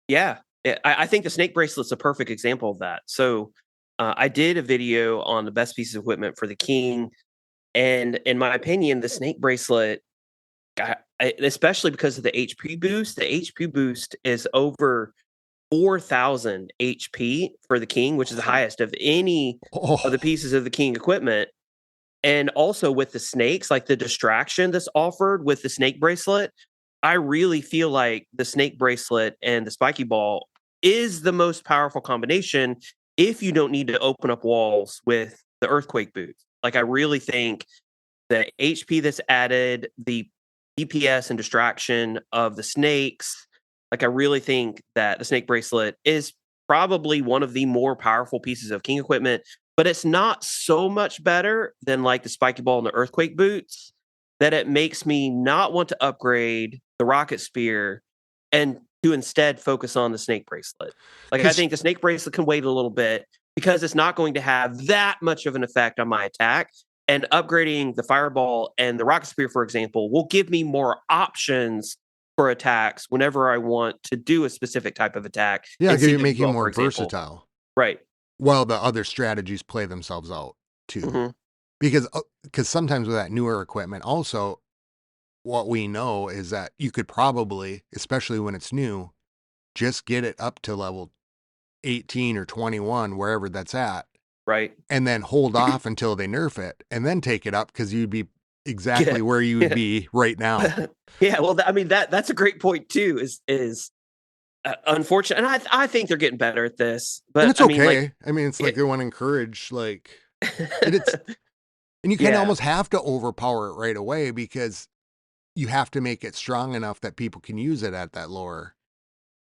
Yeah. I think the snake bracelet's a perfect example of that. So, I did a video on the best pieces of equipment for the king, and in my opinion, the snake bracelet, especially because of the HP boost is over 4,000 HP for the king, which is the oh, highest of any of the oh pieces of the king equipment. And also with the snakes, like the distraction that's offered with the snake bracelet, I really feel like the snake bracelet and the spiky ball is the most powerful combination if you don't need to open up walls with the earthquake boots. Like I really think the HP that's added, the DPS and distraction of the snakes, like I really think that the snake bracelet is probably one of the more powerful pieces of king equipment, but it's not so much better than like the spiky ball and the earthquake boots that it makes me not want to upgrade the rocket spear and to instead focus on the snake bracelet. Like I because think the snake bracelet can wait a little bit because it's not going to have that much of an effect on my attack. And upgrading the fireball and the rocket spear, for example, will give me more options for attacks whenever I want to do a specific type of attack yeah, in give you make you CWL, more for example. versatile Right. while the other strategies play themselves out too. Hmm. Because sometimes with that newer equipment also what we know is that you could probably, especially when it's new, just get it up to level 18 or 21, wherever that's at, Right. and then hold off until they nerf it and then take it up because you'd be Yeah. exactly where you would be right now. Yeah. Well, I mean that's a great point too. Is unfortunate, and I think they're getting better at this. And But it's I mean, like, okay. I mean, it's like it, they want to encourage, like, it's, and you kind of yeah. almost have to overpower it right away because you have to make it strong enough that people can use it at that lower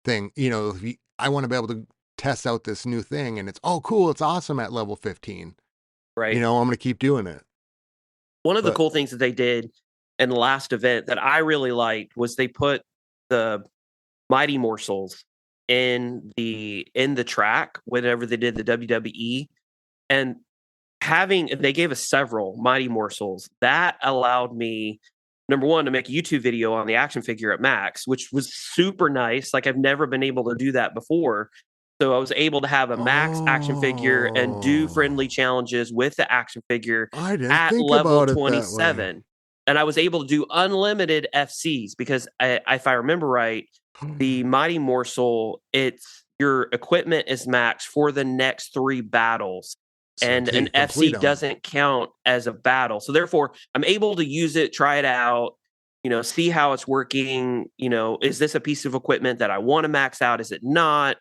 thing. If I want to be able to test out this new thing and it's, oh, cool, it's awesome at level 15. Right. I'm going to keep doing it. One of the But, cool things that they did in the last event that I really liked was they put the mighty morsels in the track whenever they did the WWE, and they gave us several mighty morsels that allowed me, number one, to make a YouTube video on the action figure at max, which was super nice. Like I've never been able to do that before. So I was able to have a max action figure and do oh, friendly challenges with the action figure I didn't at think level about it that way. 27. And I was able to do unlimited FCs because if I remember right, the Mighty Morsel, it's your equipment is maxed for the next 3 battles, So and until an you FC complete them. doesn't count as a battle. So therefore, I'm able to use it, try it out, see how it's working. Is this a piece of equipment that I want to max out? Is it not?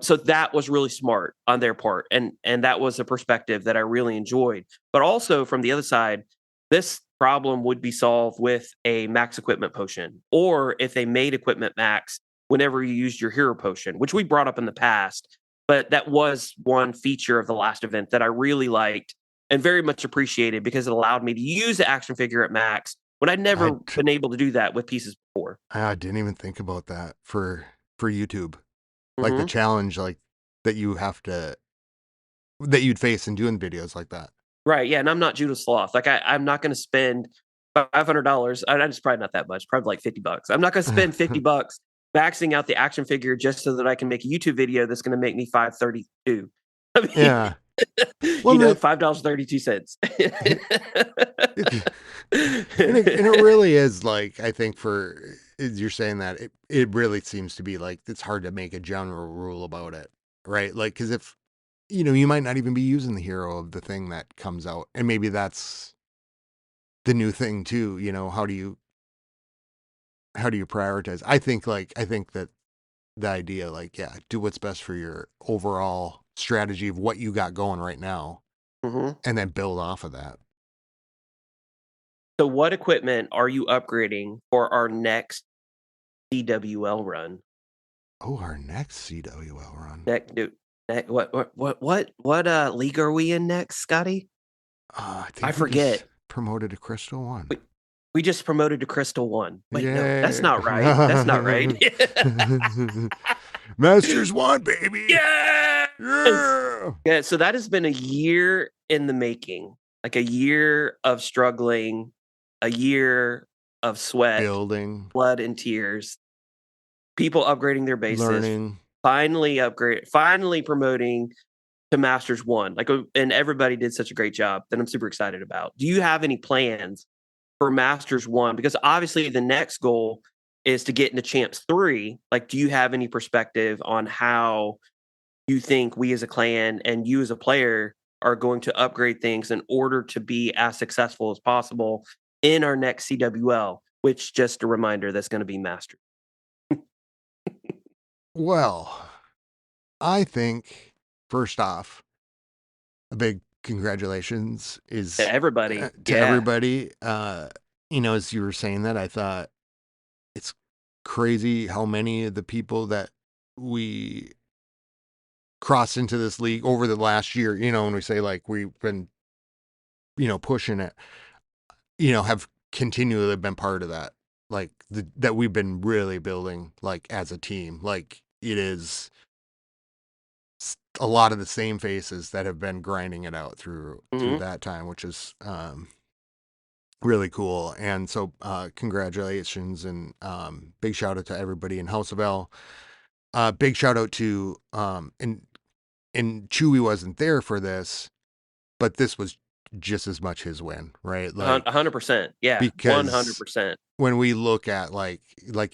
So that was really smart on their part, and that was a perspective that I really enjoyed. But also from the other side, this problem would be solved with a max equipment potion, or if they made equipment max whenever you used your hero potion, which we brought up in the past. But that was one feature of the last event that I really liked and very much appreciated because it allowed me to use the action figure at max when I'd never I been able to do that with pieces before. I didn't even think about that for YouTube. Like the Hmm. challenge like that that you'd face in doing videos like that. Right. Yeah. And I'm not Judah Sloth. Like I'm not going to spend $500. And it's probably not that much, probably like $50. I'm not going to spend $50 maxing out the action figure just so that I can make a YouTube video that's going to make me 532. I mean, Yeah. Well, $5.32. and it really is like I think for you're saying that it really seems to be like it's hard to make a general rule about it, right? Like because if you might not even be using the hero of the thing that comes out, and maybe that's the new thing too. How do you prioritize? I think that the idea like yeah, do what's best for your overall strategy of what you got going right now, Hmm. and then build off of that. So, what equipment are you upgrading for our next CWL run? Oh, our next CWL run. Next, dude, what league are we in next, Scotty? I I think we just forget. promoted to Crystal 1. We just promoted to Crystal 1. Wait, no, that's Yay. not right. That's not right. Masters 1, baby. Yes. Yeah. Yeah, so that has been a year in the making. Like a year of struggling, a year of sweat, Building, blood, and tears. People upgrading their bases, learning. finally promoting to Masters 1. Like, and everybody did such a great job that I'm super excited about. Do you have any plans for Masters 1? Because obviously the next goal is to get into Champs 3. Like, do you have any perspective on how you think we as a clan and you as a player are going to upgrade things in order to be as successful as possible in our next CWL, which, just a reminder, that's going to be Masters? Well, I think first off, a big congratulations To is everybody. to Yeah. everybody. As you were saying that, I thought it's crazy how many of the people that we crossed into this league over the last year, when we say like we've been, pushing it, have continually been part of that. Like that we've been really building like as a team. Like it is a lot of the same faces that have been grinding it out through Mm-hmm. that time, which is really cool. And so congratulations and big shout out to everybody in House of L. Big shout out to and Chewy wasn't there for this, but this was just as much his win, right? Like 100%. Yeah. because 100%. when we look at like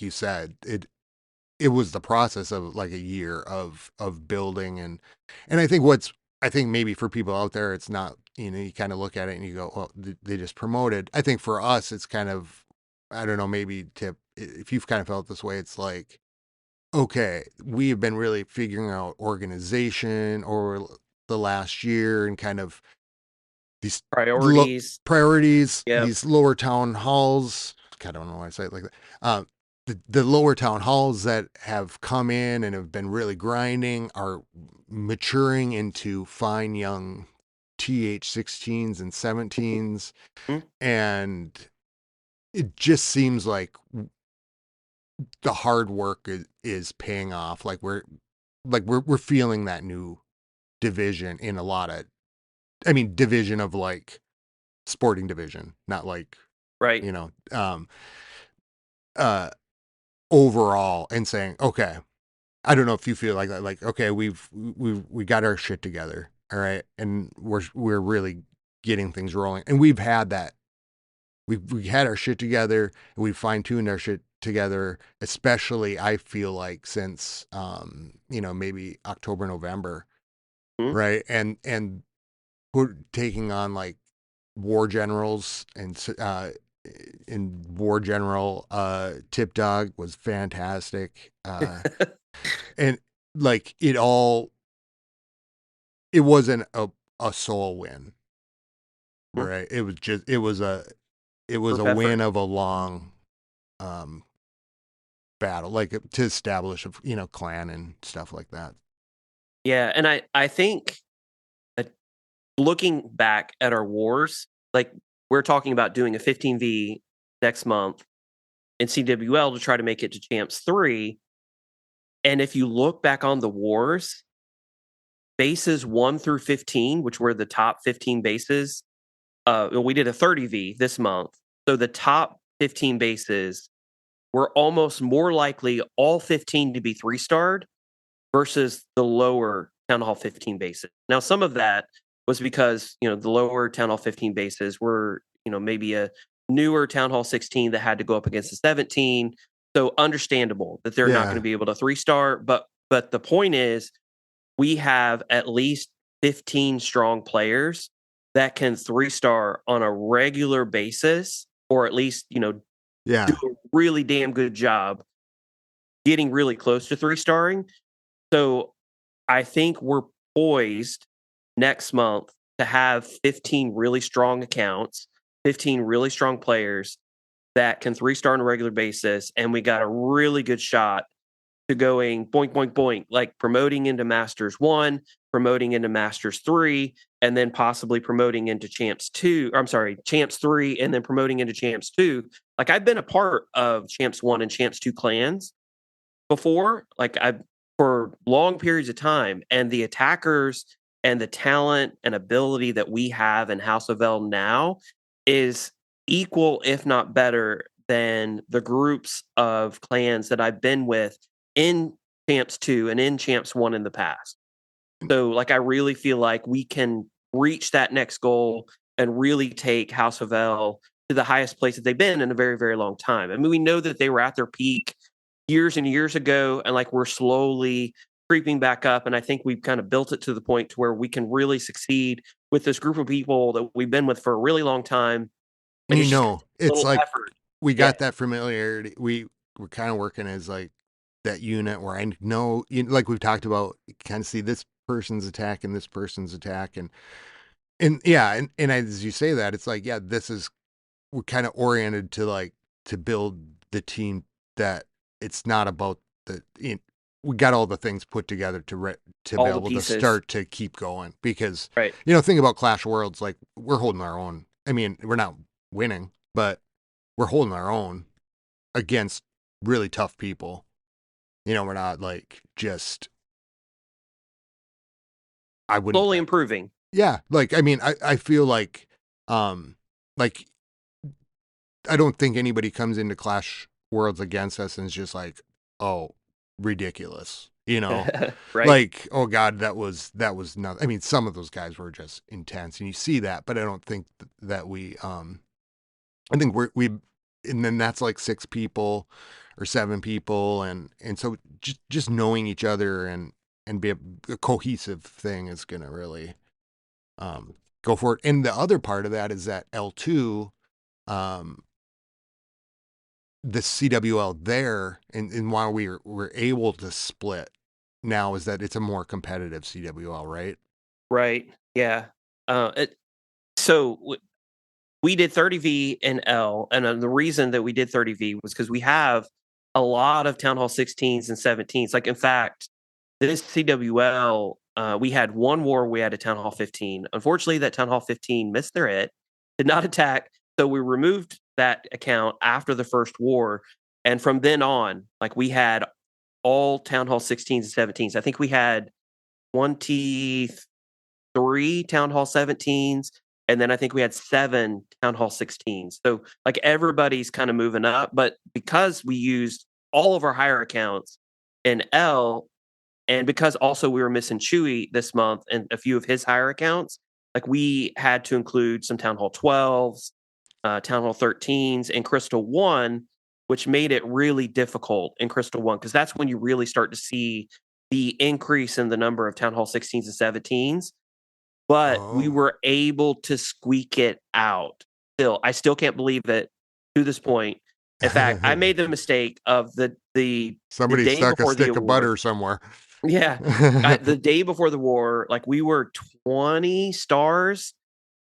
you said, it was the process of like a year of building and I think maybe for people out there it's not, you kind of look at it and you go, well, they just promoted. I think for us it's kind of, I don't know, maybe tip if you've kind of felt this way, it's like, okay, we have been really figuring out organization over the last year and kind of these Priorities. priorities, Yep. these lower town halls. I don't know why I say it like that. The lower town halls that have come in and have been really grinding are maturing into fine young TH16s and 17s. Mhm. And it just seems like the hard work is paying off. We're feeling that new division in a lot of, I mean, division of like sporting division, not like, Right. you know, uh, overall and saying, okay, I don't know if you feel like that, like, okay, we got our shit together. All right. And we're really getting things rolling. And we've had that. We had our shit together and we fine tuned our shit together, especially I feel like since, maybe October, November. Mhm. Right. And we're taking on like war generals and war general Tipdawg was fantastic. And like it wasn't a soul win, Mhm. right? It was a Group effort. win of a long um battle, like to establish a clan and stuff like that. Yeah. And I think that looking back at our wars, like we're talking about doing a 15V next month in CWL to try to make it to Champs 3. And if you look back on the wars, bases 1 through 15, which were the top 15 bases, we did a 30V this month. So the top 15 bases were almost more likely all 15 to be 3-starred versus the lower Town Hall 15 bases. Now, some of that was because, the lower Town Hall 15 bases were, maybe a newer Town Hall 16 that had to go up against the 17. So understandable that they're not going to Yeah. be able to 3-star. But the point is, we have at least 15 strong players that can 3-star on a regular basis, or at least, do Yeah. a really damn good job getting really close to 3-starring. So I think we're poised next month to have 15 really strong accounts, 15 really strong players that can 3-star on a regular basis. And we got a really good shot to going boink, boink, boink, like promoting into Masters 1. promoting into Masters 3, and then possibly promoting into Champs 2. Or I'm sorry, Champs 3, and then promoting into Champs 2. Like, I've been a part of Champs 1 and Champs 2 clans before, like, I've for long periods of time, and the attackers and the talent and ability that we have in House of L now is equal, if not better, than the groups of clans that I've been with in Champs 2 and in Champs 1 in the past. So, like, I really feel like we can reach that next goal and really take House of L to the highest place that they've been in a very, very long time. I mean, we know that they were at their peak years and years ago, and like we're slowly creeping back up. And I think we've kind of built it to the point to where we can really succeed with this group of people that we've been with for a really long time. And And it's just a it's little like effort. we Yeah, got that familiarity. We're kind of working as like that unit where I know, like we've talked about, kind of see this person's attack and this person's attack, and yeah, and as you say that, it's like, yeah, we're kind of oriented to like to build the team that it's not about we got all the things put together to be all the able to pieces. start to keep going because Right. think about Clash Worlds, like we're holding our own. I mean, we're not winning, but we're holding our own against really tough people. We're not like just I wouldn't Slowly improving. yeah, like I mean, I feel like I don't think anybody comes into Clash Worlds against us and is just like, oh, ridiculous. Right. Like, oh God, that was not. I mean, some of those guys were just intense, and you see that, but I don't think that we. I think and then that's like 6 people or 7 people, and so just knowing each other and be a cohesive thing is gonna really go for it. And the other part of that is that L2, um, the CWL there, and why we're able to split now is that it's a more competitive CWL, right? Right. Yeah. So we did 30V in L, and the reason that we did 30V was because we have a lot of Town Hall 16s and 17s. Like, in fact, this CWL, we had one war, we had a Town Hall 15. Unfortunately, that Town Hall 15 missed their hit, did not attack, so we removed that account after the first war, and from then on, like, we had all Town Hall 16s and 17s. I think we had 23 Town Hall 17s, and then I think we had 7 Town Hall 16s. So, like, everybody's kind of moving up, but because we used all of our higher accounts in L, and because also we were missing Chewy this month and a few of his higher accounts, like, we had to include some Town Hall 12s, Town Hall 13s, and Crystal 1, which made it really difficult in Crystal 1 because that's when you really start to see the increase in the number of Town Hall 16s and 17s. But we Oh, were able to squeak it out. I still can't believe it to this point. In fact, I made the mistake of the somebody day stuck a before the stick of award. butter somewhere. Yeah, the day before the war, like, we were 20 stars,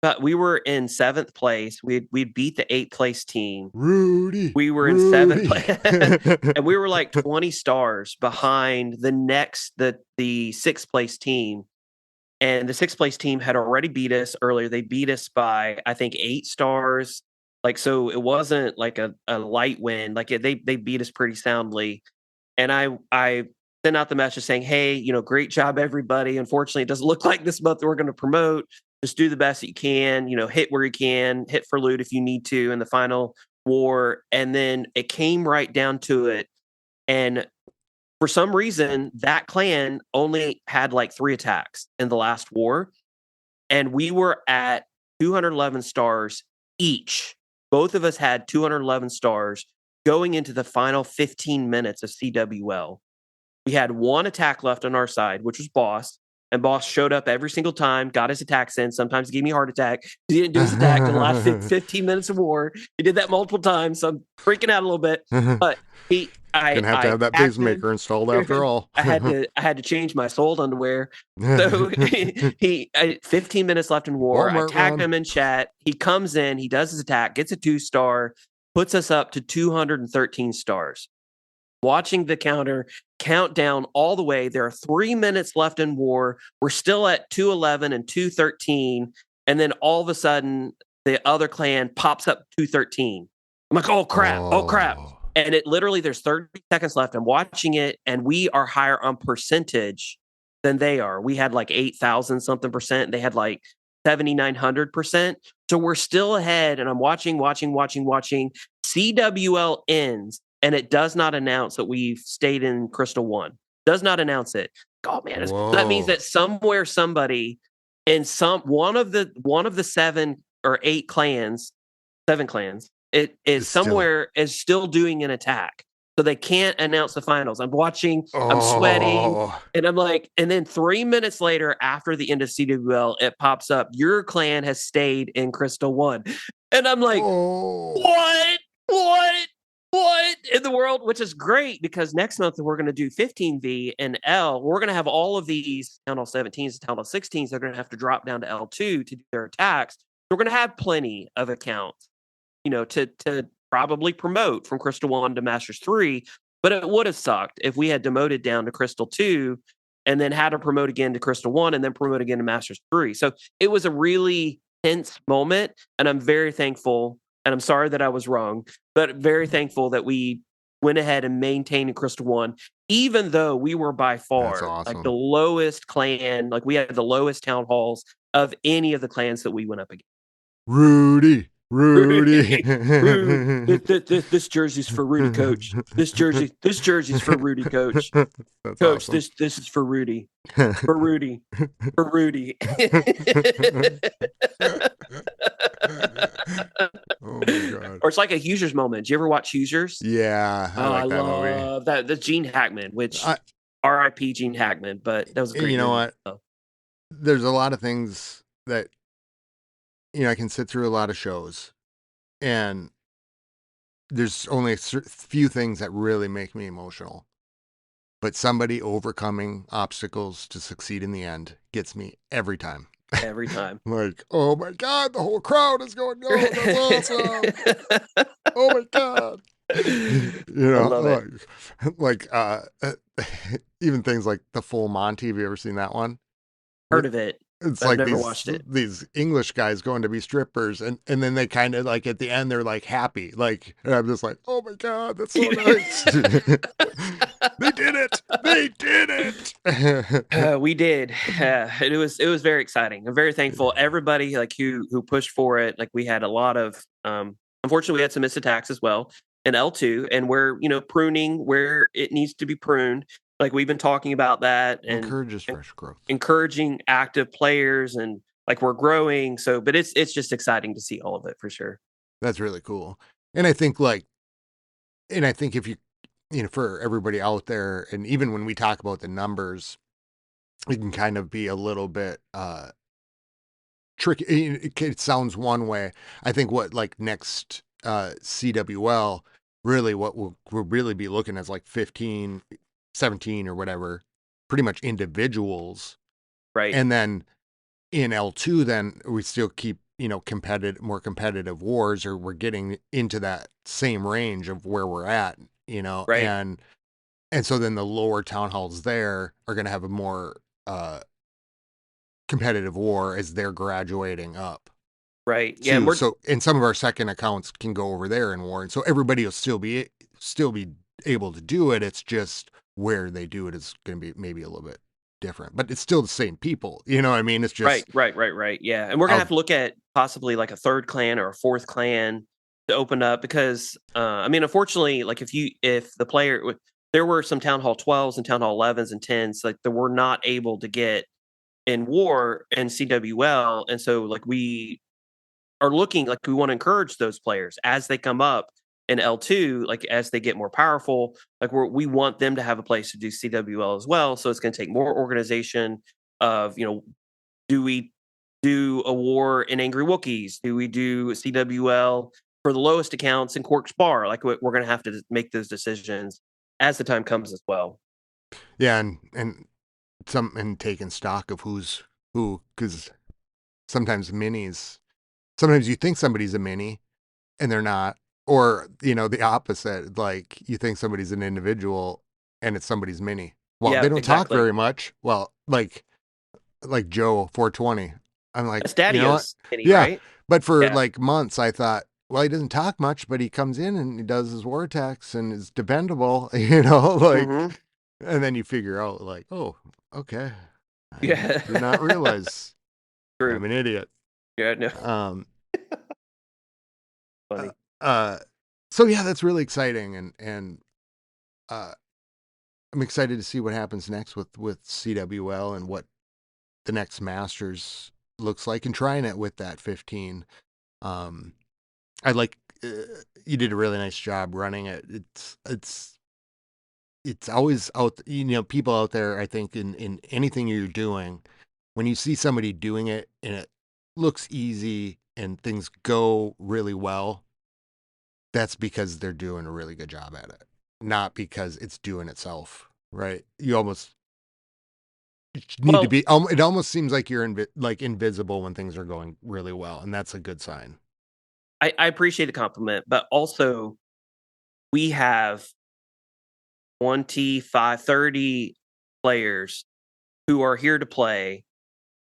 but we were in 7th place. We beat the 8th place team. Rudy, We were in 7th Rudy. place, and we were like 20 stars behind the 6th place team. And the 6th place team had already beat us earlier. They beat us by, I think, 8 stars. Like, so it wasn't like a light win. Like, they beat us pretty soundly. And I sent out the message saying, "Hey, great job, everybody. Unfortunately, it doesn't look like this month we're going to promote. Just do the best that you can. Hit where you can. Hit for loot if you need to in the final war." And then it came right down to it. And for some reason, that clan only had like 3 attacks in the last war, and we were at 211 stars each. Both of us had 211 stars going into the final 15 minutes of CWL. We had 1 attack left on our side, which was Boss, and Boss showed up every single time, got his attacks in. Sometimes he gave me a heart attack. He didn't do his attack in the last 15 minutes of war. He did that multiple times, so I'm freaking out a little bit. But Gonna have to I have that attacked him. pacemaker installed after all. I had to change my sold underwear. So 15 minutes left in war. I Walmart tagged run. him in chat. He comes in, he does his attack, gets a 2-star, puts us up to 213 stars. watching the counter count down all the way. There are 3 minutes left in war. We're still at 211 and 213. And then all of a sudden, the other clan pops up 213. I'm like, oh crap, oh crap. Oh, And it literally, there's 30 seconds left. I'm watching it, and we are higher on percentage than they are. We had like 8,000 something percent. They had like 7,900%. So we're still ahead. And I'm watching. CWL ends, and it does not announce that we've stayed in Crystal 1. Does not announce it. Oh man, that means whoa. that somewhere somebody in one of the 7 clans, it is It's still, somewhere is still doing an attack. So they can't announce the finals. I'm watching, I'm sweating, oh, and I'm like, and then 3 minutes later, after the end of CWL, it pops up, your clan has stayed in Crystal 1. And I'm like, oh, what? What in the world? Which is great, because next month we're going to do 15V and L. We're going to have all of these Town Hall 17s and Town Hall 16s. They're going to have to drop down to L2 to do their attacks. We're going to have plenty of accounts, to probably promote from Crystal 1 to Masters 3. But it would have sucked if we had demoted down to Crystal 2 and then had to promote again to Crystal 1 and then promote again to Masters 3. So it was a really tense moment, and I'm very thankful, and I'm sorry that I was wrong, but very thankful that we went ahead and maintained in Crystal 1, even though we were by that's far like the awesome. lowest clan, like we had the lowest town halls of any of the clans that we went up against. Rudy, Rudy. Rude. This jersey's for Rudy, coach. This jersey's for Rudy, coach. That's Coach, awesome. this is for Rudy. For Rudy. For Rudy. Oh my god. Or it's like a Hoosiers moment. Do you ever watch Hoosiers? Yeah, I Oh, I like that movie. love that. That's Gene Hackman, which I, R.I.P. Gene Hackman, but that was a great you know movie. what? Oh, There's a lot of things that I can sit through a lot of shows, and there's only a few things that really make me emotional. But somebody overcoming obstacles to succeed in the end gets me every time. every time. Like, oh my god, the whole crowd is going, "Oh, that's awesome! Oh my god!" I love it. Even things like the Full Monty. Have you ever seen that one? Heard of it. It's I've like never watched it. these English guys going to be strippers, and then they kind of like at the end they're like happy, like, and I'm just like, oh my god, that's so nice. They did it! They did it! We did. It was very exciting. I'm very thankful. Everybody like who pushed for it. Like we had a lot of. Unfortunately, we had some missed attacks as well in L2, and we're pruning where it needs to be pruned. Like we've been talking about that, Encourages and fresh growth. encouraging active players, and like we're growing. So, but it's just exciting to see all of it for sure. That's really cool. And I think if you for everybody out there, and even when we talk about the numbers, it can kind of be a little bit tricky. It sounds one way. I think what like next CWL, really what we'll really be looking at is like 15, 17 or whatever, pretty much individuals. Right. And then in L2, then we still keep, more competitive wars, or we're getting into that same range of where we're at, Right. and so then the lower town halls there are going to have a more competitive war as they're graduating up Right. Yeah. And too. we're So, and some of our second accounts can go over there in war, and so everybody will still be able to do it. It's just where they do it is going to be maybe a little bit different, but it's still the same people. You know what I mean? It's right. just Right. Yeah. And we're gonna how have to look at possibly like a third clan or a fourth clan to open up, because I mean, unfortunately, like if the player there were some Town Hall 12s and Town Hall 11s and 10s like that were not able to get in war and CWL, and so like we are looking, like we want to encourage those players as they come up in L2, like as they get more powerful, like we want them to have a place to do CWL as well. So it's going to take more organization of, do we do a war in Angry Wookiees? Do we do CWL for the lowest accounts in Quark's Bar? Like we're going to have to make those decisions as the time comes as well. yeah, and taking stock of who's who, because sometimes you think somebody's a mini and they're not. or the opposite, like you think somebody's an individual and it's somebody's mini. Well, Yeah, they don't talk exactly. very much. Well, like Joe 420. I'm like, That's you know what? Daddy-O's mini, Yeah. right? But for Yeah. like months, I thought, well, he doesn't talk much, but he comes in and he does his war attacks and is dependable, like, Mm-hmm. and then you figure out, like, oh, okay. I Yeah. did not realize True. I'm an idiot. Yeah, no, Um, uh, funny. uh, so yeah, that's really exciting. Uh, I'm excited to see what happens next with CWL and what the next Masters looks like, and trying it with that 15. Um, I like you did a really nice job running it. It's always out. People out there. I think in anything you're doing, when you see somebody doing it and it looks easy and things go really well, that's because they're doing a really good job at it, not because it's doing itself. Right? You almost need to Well, be. It almost seems like you're like invisible when things are going really well, and that's a good sign. I appreciate the compliment, but also we have 25, 30 players who are here to play,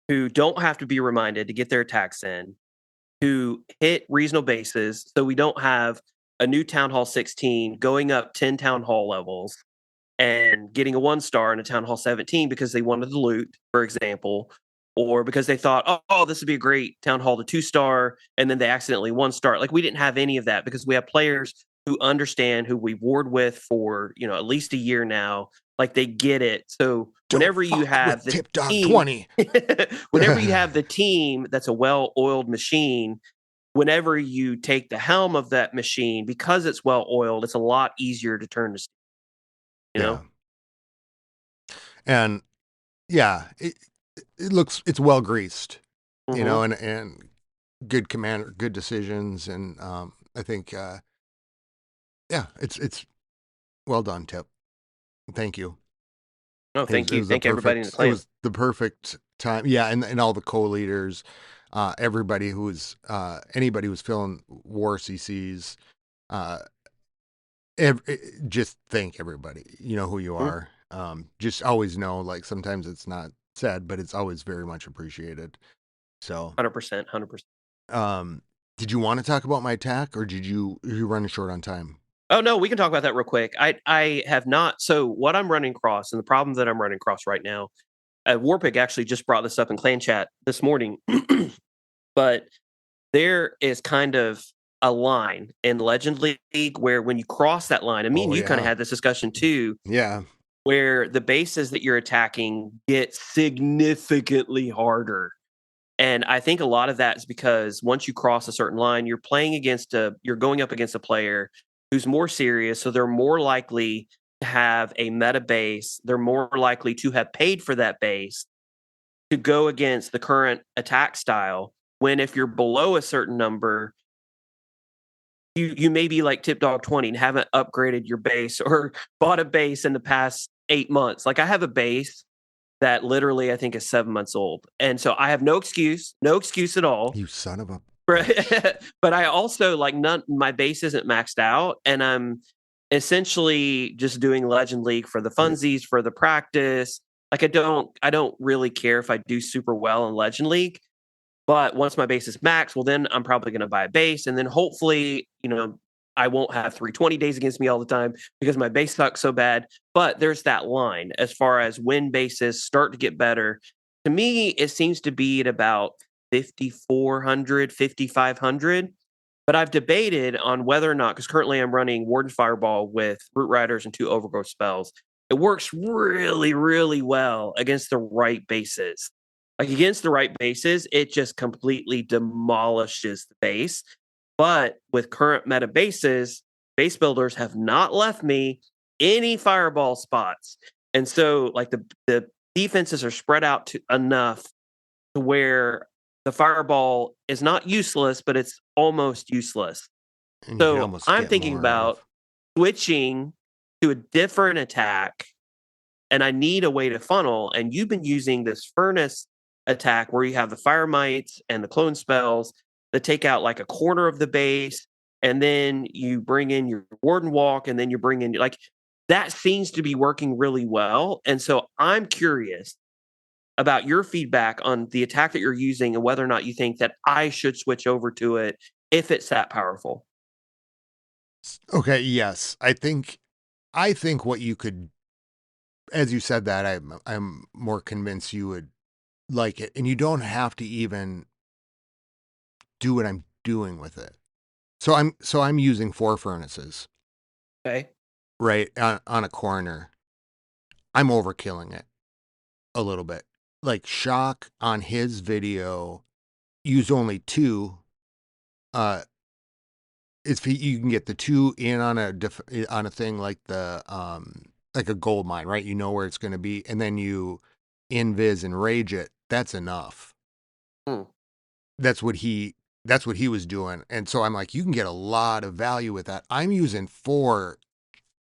who don't have to be reminded to get their attacks in, who hit reasonable bases. So we don't have a new Town Hall 16 going up 10 Town Hall levels and getting a 1-star in a Town Hall 17 because they wanted the loot, for example, or because they thought, oh, this would be a great Town Hall to 2-star, and then they accidentally 1-star. Like, we didn't have any of that because we have players who understand, who we've warred with for, at least a year now. Like, they get it. So Don't whenever you fuck have with the Tipdawg team, 20. whenever you have the team that's a well-oiled machine, whenever you take the helm of that machine, because it's well-oiled, it's a lot easier to turn the steam, you Yeah. know? And yeah, it's well greased, Mhm. and good commander, good decisions. And I think, yeah, it's well done, Tip. Thank you. No, It thank you. was the Thank everybody in the perfect, it clan. was the perfect time. Yeah. And all the co-leaders, everybody anybody who's filling war CCs, uh, just thank everybody. You know who you Mhm. are. Just always know, like, sometimes it's not said, but it's always very much appreciated. So, 100%, 100%. um, did you want to talk about my attack, or you running short on time? Oh, no, we can talk about that real quick. I have not, so what I'm running across, and the problem that I'm running across right now, Warpig actually just brought this up in clan chat this morning, but there is kind of a line in Legend League where when you cross that line, and me and Oh you kind of yeah, had this discussion too, yeah. where the bases that you're attacking get significantly harder. And I think a lot of that is because once you cross a certain line, you're going up against a player who's more serious, so they're more likely to have a meta base. They're more likely to have paid for that base to go against the current attack style. When if you're below a certain number, you may be like Tipdawg 20 and haven't upgraded your base or bought a base in the past 8 months. Like, I have a base that literally I think is 7 months old. And so I have no excuse at all. You son of a bitch. But I also, like, none my base isn't maxed out, and I'm essentially just doing Legend League for the funsies, for the practice. Like, I don't really care if I do super well in Legend League, but once my base is maxed, well, then I'm probably going to buy a base. And then hopefully, I won't have 320 days against me all the time because my base sucks so bad. But there's that line as far as when bases start to get better. To me, it seems to be at about 5,400, 5,500. But I've debated on whether or not, because currently I'm running Warden Fireball with Root Riders and 2 Overgrowth spells. It works really, really well against the right bases. Like, against the right bases, it just completely demolishes the base. But with current meta bases, base builders have not left me any fireball spots. And so, like, the defenses are spread out to enough to where the fireball is not useless, but it's almost useless. And you can So almost I'm get thinking more out about of. switching to a different attack, and I need a way to funnel. And you've been using this furnace attack where you have the fire mites and the clone spells that take out like a corner of the base. and then you bring in your warden walk, and then you bring in like that seems to be working really well. And so I'm curious about your feedback on the attack that you're using and whether or not you think that I should switch over to it if it's that powerful. Okay, yes. I think what you could, as you said that, I'm more convinced you would like it, and you don't have to even do what I'm doing with it. So I'm using 4 furnaces, Okay. right, on a corner. I'm overkilling it a little bit. Like, Shock on his video used only 2, uh, if you can get the 2 in on on a thing like a gold mine, right? You know where it's gonna be, and then you invis and rage it, that's enough. Hmm. That's what he that's what he was doing, and so I'm like, "You can get a lot of value with that." I'm using 4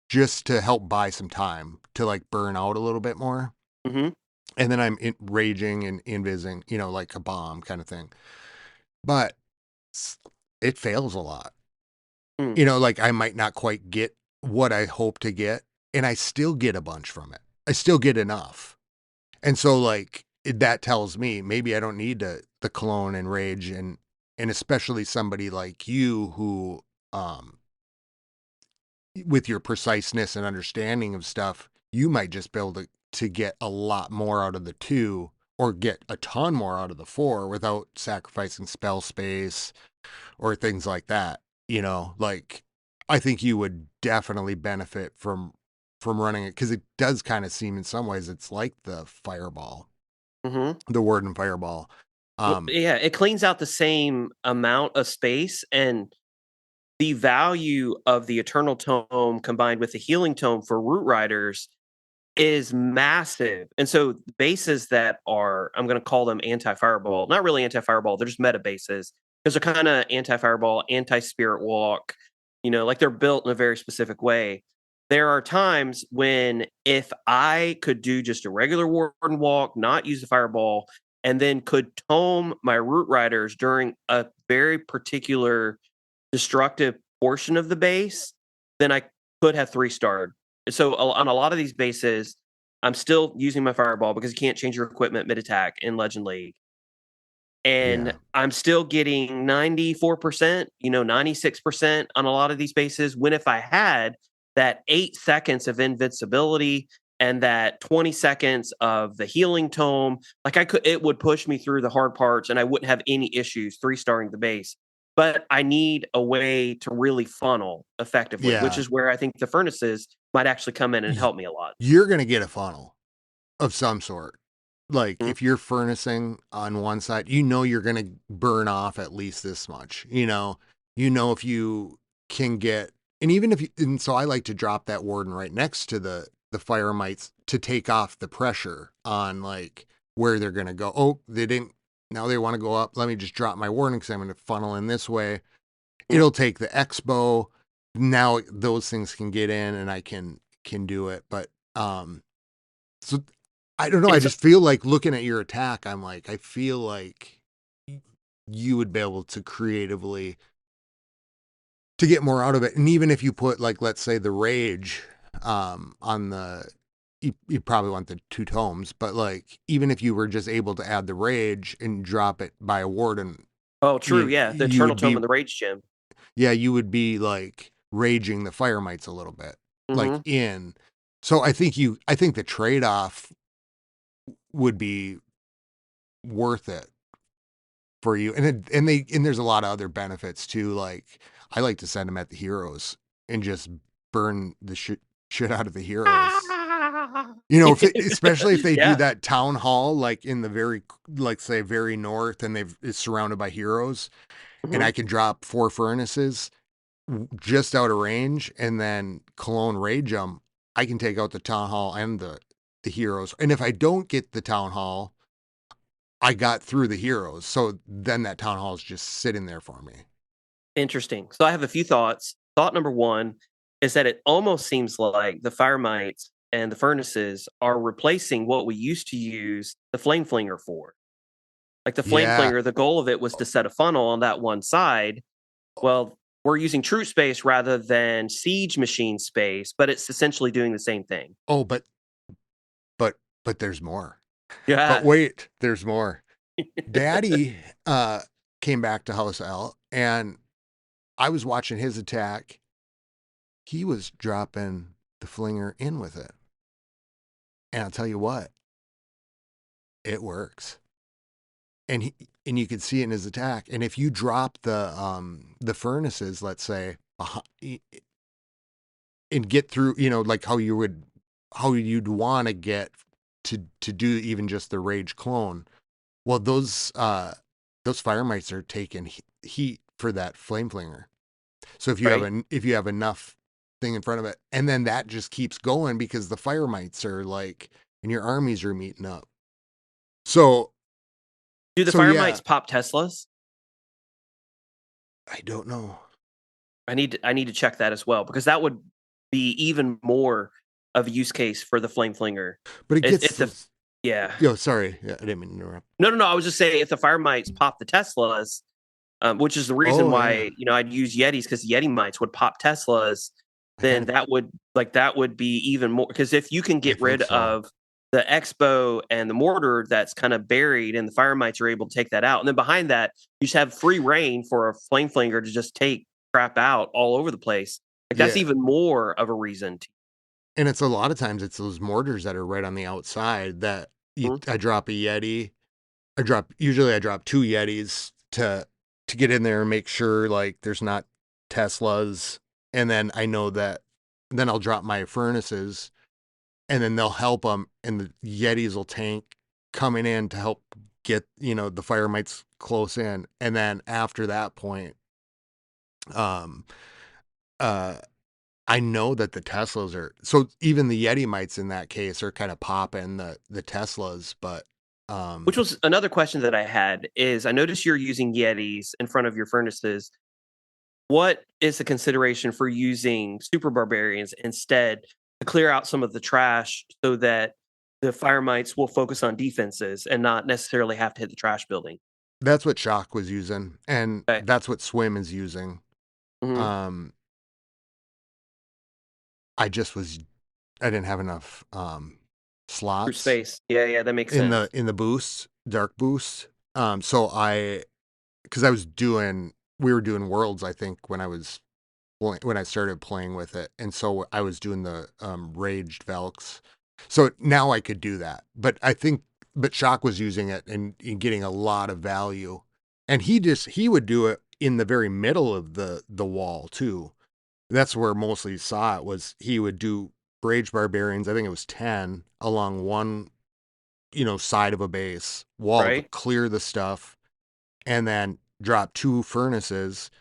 just to help buy some time to, like, burn out a little bit more, Mhm. and then I'm raging and invising, like a bomb kinda thing. But s it fails a lot. Mm. Like, I might not quite get what I hope to get, and I still get a bunch from it. I still get enough. And so, like, that tells me maybe I don't need the clone and rage, and especially somebody like you who, um, with your preciseness and understanding of stuff, you might just be able to get a lot more out of the 2 or get a ton more out of the 4 without sacrificing spell space or things like that. Like, I think you would definitely benefit from running it because it does kind of seem in some ways it's like the fireball, Mhm. the word and fireball. Well, Um, yeah, it cleans out the same amount of space, and the value of the Eternal Tome combined with the Healing Tome for Root Riders is massive. And so bases that are, I'm going to call them anti-fireball, not really anti-fireball, they're just meta bases because they're kind of anti-fireball, anti-spirit walk, like they're built in a very specific way. There are times when if I could do just a regular warden walk, not use the fireball, and then could tome my root riders during a very particular destructive portion of the base, then I could have 3-starred. So on a lot of these bases, I'm still using my fireball because you can't change your equipment mid attack in Legend League. And yeah, I'm still getting 94%, 96% on a lot of these bases. When if I had that 8 seconds of invincibility and that 20 seconds of the healing tome, like it would push me through the hard parts and I wouldn't have any issues 3-starring the base. But I need a way to really funnel effectively, which yeah. is where I think the furnaces might actually come in and Y- help me a lot. You're gonna get a funnel of some sort. Like, Mhm. if you're furnacing on one side, you're gonna burn off at least this much. If you can get, and even if you, and so I like to drop that warden right next to the fire mites to take off the pressure on like where they're gonna go. Oh, they didn't. Now they want to go up. Let me just drop my warning because I'm gonna funnel in this way. Mhm. It'll take the expo. Now those things can get in, and I can do it. But so I don't know. I And so, just feel like looking at your attack, I'm like, I feel like you would be able to creatively to get more out of it. And even if you put like, let's say the rage, on you probably want the 2 tomes, but like, even if you were just able to add the rage and drop it by a warden, oh, true. Yeah. The you Eternal would Tome be, and the Rage Gem. yeah, you would be like raging the fire mites a little bit, like Hmm. in. So I think the trade off would be worth it for you. And there's a lot of other benefits too. Like, I like to send them at the heroes and just burn the shit out of the heroes. If especially if they do Yeah. that town hall like in the very, like, say very north, and it's surrounded by heroes, and I Mhm. can drop 4 furnaces just out of range and then cologne rage them. I can take out the town hall and the heroes. And if I don't get the town hall, I got through the heroes. So then that town hall is just sitting there for me. Interesting. So I have a few thoughts. Thought number one is that it almost seems like the fire mites and the furnaces are replacing what we used to use the flame flinger for. Like the flame Yeah. flinger, the goal of it was to set a funnel on that one side. Well, we're using troop space rather than siege machine space, but it's essentially doing the same thing. Oh, but there's more. But Yeah. wait, there's more. Daddy came back to House L, and I was watching his attack. He was dropping the flinger in with it. And I'll tell you what, it works. And and you could see it in his attack. And if you drop the furnaces, let's say, and get through, like how you'd want to get to do even just the rage clone. Well, those fire mites are taking heat for that flame flinger. So Right. if you have enough thing in front of it, and then that just keeps going because the fire mites are like, and your armies are meeting up. So Do the so fire yeah, mites pop Teslas? I don't know, I need to check that as well because that would be even more of a use case for the flame flinger. but it gets If the yeah. yo. Sorry, yeah, I didn't mean to interrupt. No. I was just saying if the fire mites pop the Teslas, which is the reason Oh yeah, why I'd use Yetis because Yeti mites would pop Teslas. I Then think that would be even more because if you can I get rid think so. of the Expo and the mortar that's kind of buried, and the fire mites are able to take that out, and then behind that you just have free reign for a flame flinger to just take crap out all over the place. Like that's Yeah, even more of a reason to. and it's a lot of times it's those mortars that are right on the outside that Mhm. I drop a Yeti. I drop two Yetis to get in there and make sure like there's not Teslas, and then I know that then I'll drop my furnaces, and then they'll help them, and the Yetis will tank coming in to help get the fire mites close in, and then after that point, um, uh, I know that the Teslas are so even the Yeti mites in that case are kind of popping the Teslas, but Which um, was another question that I had is I noticed you're using Yetis in front of your furnaces. What is the consideration for using super barbarians instead to clear out some of the trash so that the fire mites will focus on defenses and not necessarily have to hit the trash building? that's what Shock was using, and Okay. that's what Swim is using. Mhm. Um, I just was I didn't have enough Through slots space. Yeah, that makes sense. in the boosts, dark boosts. So because I was doing we were doing worlds, I think, when I started playing with it, and so I was doing the raged Velks. So now I could do that, but Shock was using it and getting a lot of value, and he would do it in the very middle of the wall too. That's where mostly saw it was he would do rage barbarians. I think it was 10 along one side of a base wall to Right? clear the stuff, and then drop two furnaces,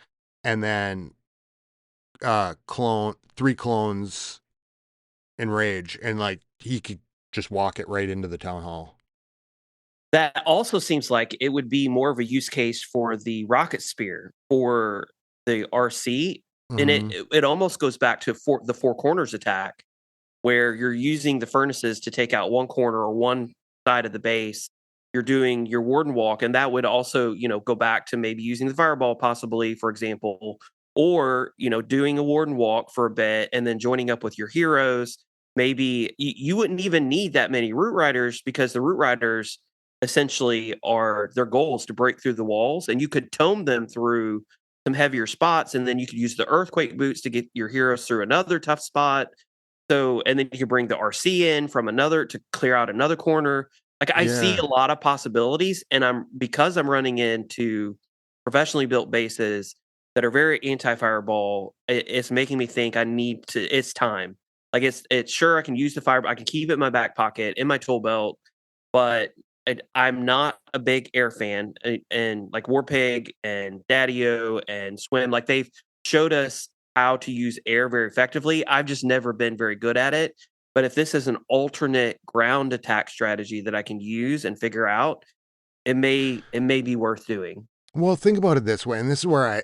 and then clone three clones in rage, and like he could just walk it right into the town hall. That also seems like it would be more of a use case for the rocket spear for the RC. And it Mm-hmm. it almost goes back to the four corners attack where you're using the furnaces to take out one corner or one side of the base. You're doing your warden walk, and that would also, go back to maybe using the fireball, possibly, for example, or doing a warden walk for a bit and then joining up with your heroes. Maybe you wouldn't even need that many root riders because the root riders essentially are their goal is to break through the walls, and you could tome them through some heavier spots, and then you could use the earthquake boots to get your heroes through another tough spot. So, and then you can bring the RC in from another to clear out another corner. Like I see Yeah, a lot of possibilities, and because I'm running into professionally built bases that are very anti-fireball. It's making me think I need to. It's time. Like it's sure I can use the fire. I can keep it in my back pocket in my tool belt, but I'm not a big air fan. And like Warpig and Daddio and Swim, like they've showed us how to use air very effectively. I've just never been very good at it. But if this is an alternate ground attack strategy that I can use and figure out, it may be worth doing. well, think about it this way, and this is where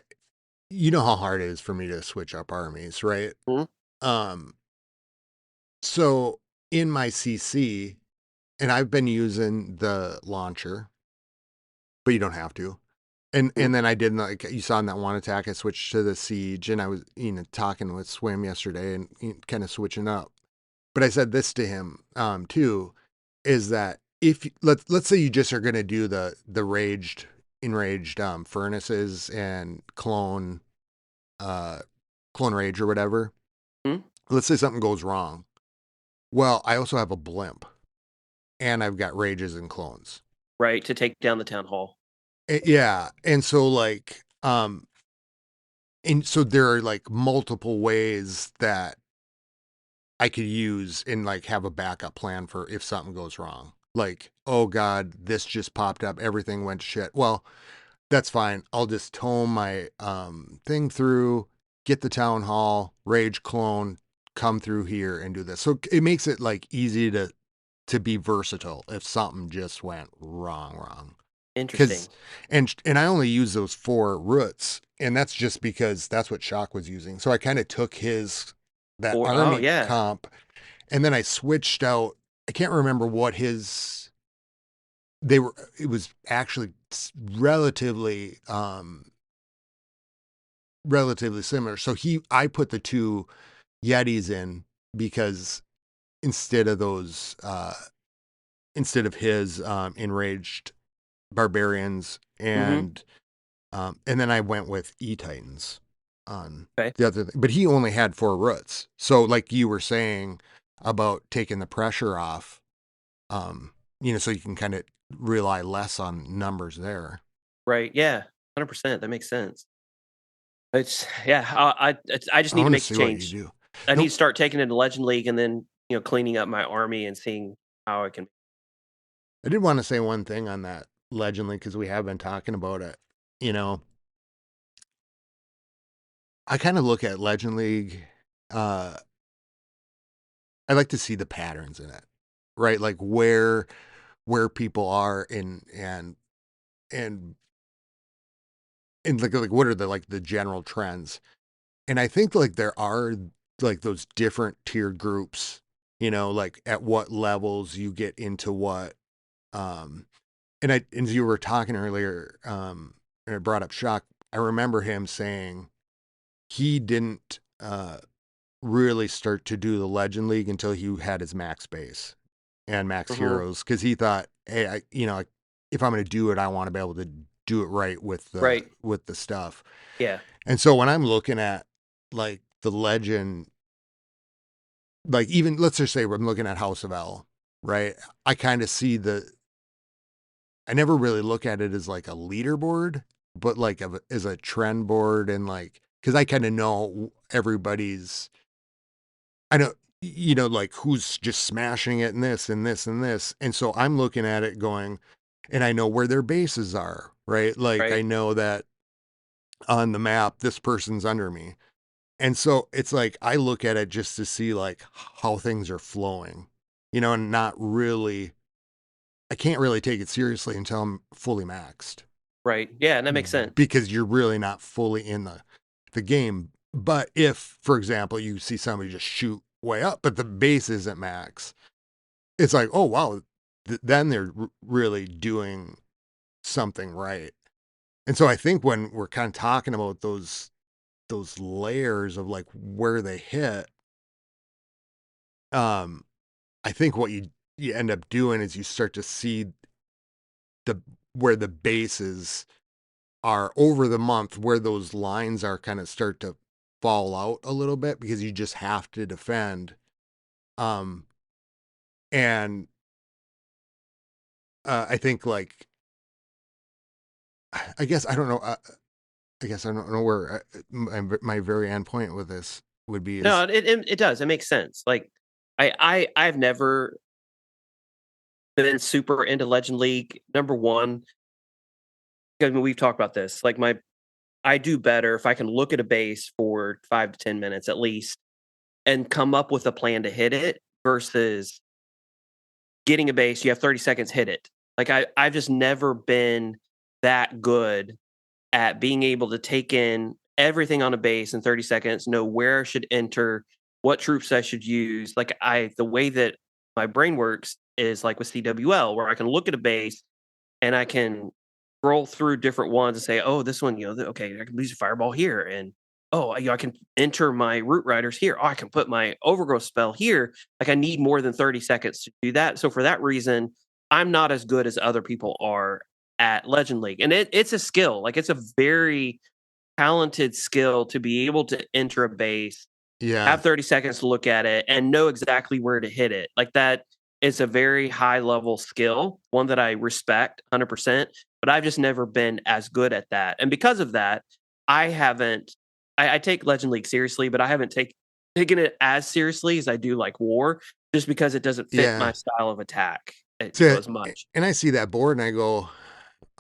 you know how hard it is for me to switch up armies, right? Mhm. um so in my CC, and I've been using the launcher, but you don't have to. And then I did, like you saw in that one attack, I switched to the siege, and I was talking with Swim yesterday and kind of switching up. But I said this to him too, is that if let's say you just are going to do the enraged furnaces and uh clone rage or whatever. Mhm. Let's say something goes wrong. Well, I also have a blimp, and I've got rages and clones. Right, to take down the town hall. Yeah, and so like and so there are like multiple ways that I could use and like have a backup plan for if something goes wrong. Like, oh God, this just popped up, everything went to shit. Well, that's fine. I'll just tome my thing through, get the town hall, rage clone, come through here and do this. So it makes it like easy to be versatile if something just went wrong. Interesting. Cause and I only use those 4 roots, and that's just because that's what Shock was using. So I kind of took his that Or oh, army yeah. comp, and then I switched out. I can't remember what his they were. It was actually relatively similar. So I put the 2 Yetis in because instead of those instead of his enraged barbarians Mhm. and then I went with E Titans on Okay. the other thing. But he only had 4 roots. So like you were saying about taking the pressure off, um, so you can kind of rely less on numbers there. Right, yeah. 100%, that makes sense. It's yeah, I just I need to want to make the see what you change. do. I need to Nope. start taking it to Legend League and then, cleaning up my army and seeing how I can. I did want to say one thing on that Legend League because we have been talking about it. You know, I kind of look at Legend League. Uh, I like to see the patterns in it, right? Like where people are and and like what are the general trends. And I think like there are like those different tiered groups, like at what levels you get into what. um and as you were talking earlier, and I brought up Shock. I remember him saying he didn't really start to do the Legend League until he had his max base and max Mhm. heroes, because he thought, hey, if I'm going to do it, I want to be able to do it right Right. with the stuff. Yeah. And so when I'm looking at like the Legend, like even let's just say I'm looking at House of L, right? I kind of see I never really look at it as like a leaderboard, but like as a trend board, and like because I kind of know everybody's. I know, like who's just smashing it and this and this and this. And so I'm looking at it going, and I know where their bases are, right? Like I Right. know that on the map, this person's under me. And so it's like I look at it just to see like how things are flowing, and not really, I can't really take it seriously until I'm fully maxed, Right. Yeah, and that makes sense. because you're really not fully in the game. But if, for example, you see somebody just shoot way up, but the base isn't max, it's like, oh wow, then they're really doing something right. And so I think when we're kind of talking about those layers of like where they hit, um, I think what you end up doing is you start to see the where the bases are over the month, where those lines are kind of start to fall out a little bit because you just have to defend. Um, and I think like I guess I don't know. I guess I don't know where my very end point with this would be No, is. it does, it makes sense. Like, I've never been super into Legend League. Number 1, 'cause we've talked about this, like, I do better if I can look at a base for 5 to 10 minutes at least and come up with a plan to hit it versus getting a base, you have 30 seconds, hit it. Like, I've just never been that good at being able to take in everything on a base in 30 seconds, know where I should enter, what troops I should use. Like, the way that my brain works is like with CWL, where I can look at a base and I can scroll through different ones and say, oh, this one, okay, I can use a fireball here, and oh, I can enter my root riders here. Oh, I can put my overgrowth spell here. Like I need more than 30 seconds to do that. So for that reason, I'm not as good as other people are at Legend League, and it's a skill. Like it's a very talented skill to be able to enter a base, Yeah. have 30 seconds to look at it, and know exactly where to hit it. Like that is a very high level skill, one that I respect 100%, but I've just never been as good at that. And because of that, I haven't, I take Legend League seriously, but I haven't taken it as seriously as I do like War, just because it doesn't fit my Yeah. style of attack, So, as much. and I see that board and I go,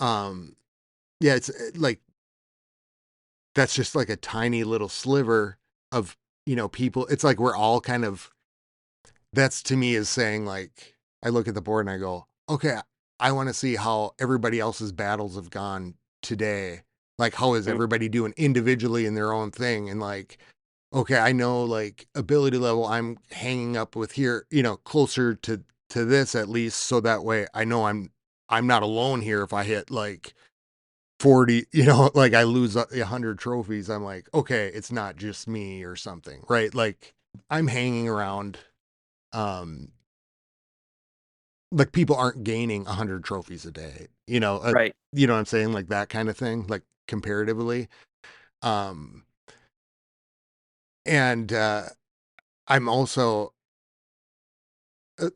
yeah, it's like, that's just like a tiny little sliver of, people. It's like we're all kind of, that's to me is saying like, I look at the board and I go, okay, I want to see how everybody else's battles have gone today. Like, how is Mm. everybody doing individually in their own thing? And like, okay, I know like ability level I'm hanging up with here, closer to this at least, so that way I know I'm not alone here if I hit like 40, like I lose 100 trophies. I'm like, okay, it's not just me or something, right? Like I'm hanging around, um like people aren't gaining 100 trophies a day, Right. you know what I'm saying? Like that kind of thing, like comparatively. Um and I'm also, uh,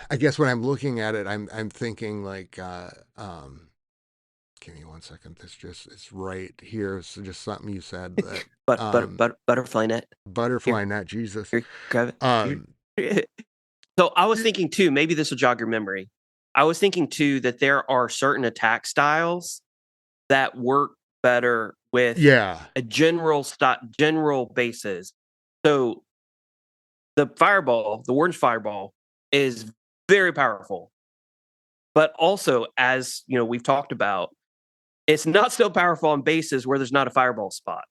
I guess when I'm looking at it, I'm thinking like, give me 1 second. This just it's right here. So just something you said that, Butterfly net. Here, butterfly net, Jesus. here, grab it. Um, Here. So I was thinking too, maybe this will jog your memory. I was thinking too that there are certain attack styles that work better with yeah, a general basis. So the fireball, the orange fireball, is very powerful. But also, as we've talked about, it's not so powerful on bases where there's not a fireball spot.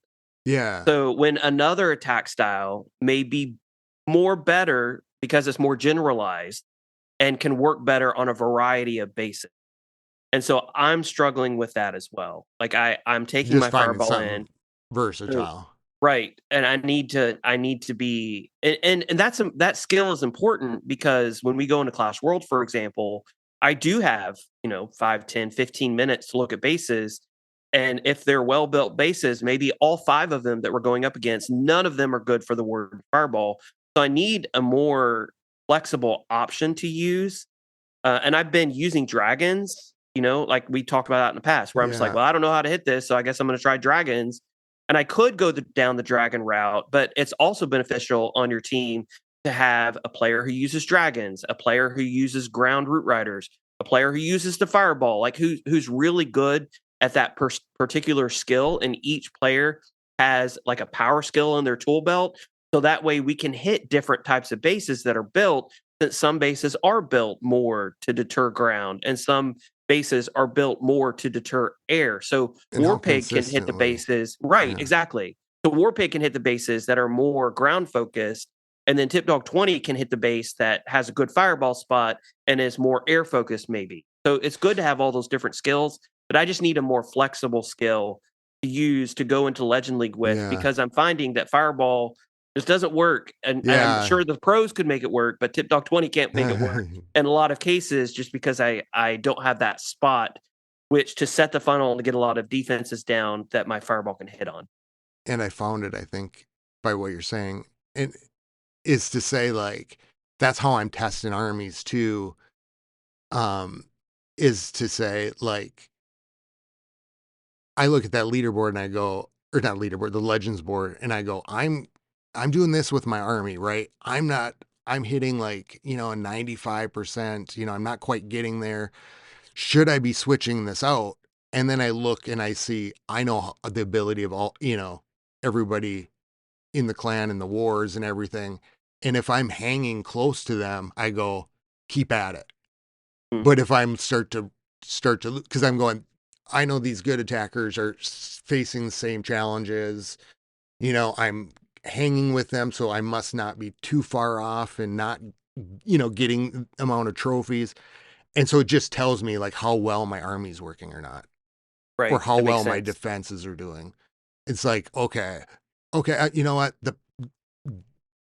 yeah. So when another attack style may be more better because it's more generalized and can work better on a variety of bases. And so I'm struggling with that as well. Like I'm taking Just my finding fireball in. something versatile. Right. And I need to be, and that skill is important because when we go into Clash World, for example, I do have, 5, 10, 15 minutes to look at bases. And if they're well built bases, maybe all five of them that we're going up against, none of them are good for the word fireball. So I need a more flexible option to use. And I've been using dragons, like we talked about that in the past, where I'm just like, Yeah. well, I don't know how to hit this. So I guess I'm going to try dragons. And I could go down the dragon route, but it's also beneficial on your team to have a player who uses dragons, a player who uses ground root riders, a player who uses the fireball, like who's really good at that particular skill. And each player has like a power skill in their tool belt. So that way we can hit different types of bases that are built, that some bases are built more to deter ground and some bases are built more to deter air. So And how Warpig can hit the consistently. bases. Right, Yeah. exactly. So Warpig can hit the bases that are more ground focused. And then Tipdawg 20 can hit the base that has a good fireball spot and is more air focused, maybe. So it's good to have all those different skills, but I just need a more flexible skill to use to go into Legend League with, Yeah. because I'm finding that fireball just doesn't work. And I'm Yeah. sure the pros could make it work, but Tipdawg 20 can't make it work in a lot of cases just because I don't have that spot which to set the funnel and to get a lot of defenses down that my fireball can hit on. And I found it, I think, by what you're saying. And is to say like that's how I'm testing armies too. Um, is to say like I look at that leaderboard and I go, or not leaderboard, the legends board, and I go, I'm doing this with my army, right? I'm hitting like, a 95%, I'm not quite getting there. Should I be switching this out? And then I look and I see, I know the ability of all, everybody in the clan and the wars and everything. And if I'm hanging close to them, I go, keep at it. Mm. But if I'm start to because I'm going, I know these good attackers are facing the same challenges. I'm hanging with them, so I must not be too far off and not, getting amount of trophies. And so it just tells me like how well my army's working or not. or Right. how That makes well my sense. defenses are doing. It's like, okay, you know what?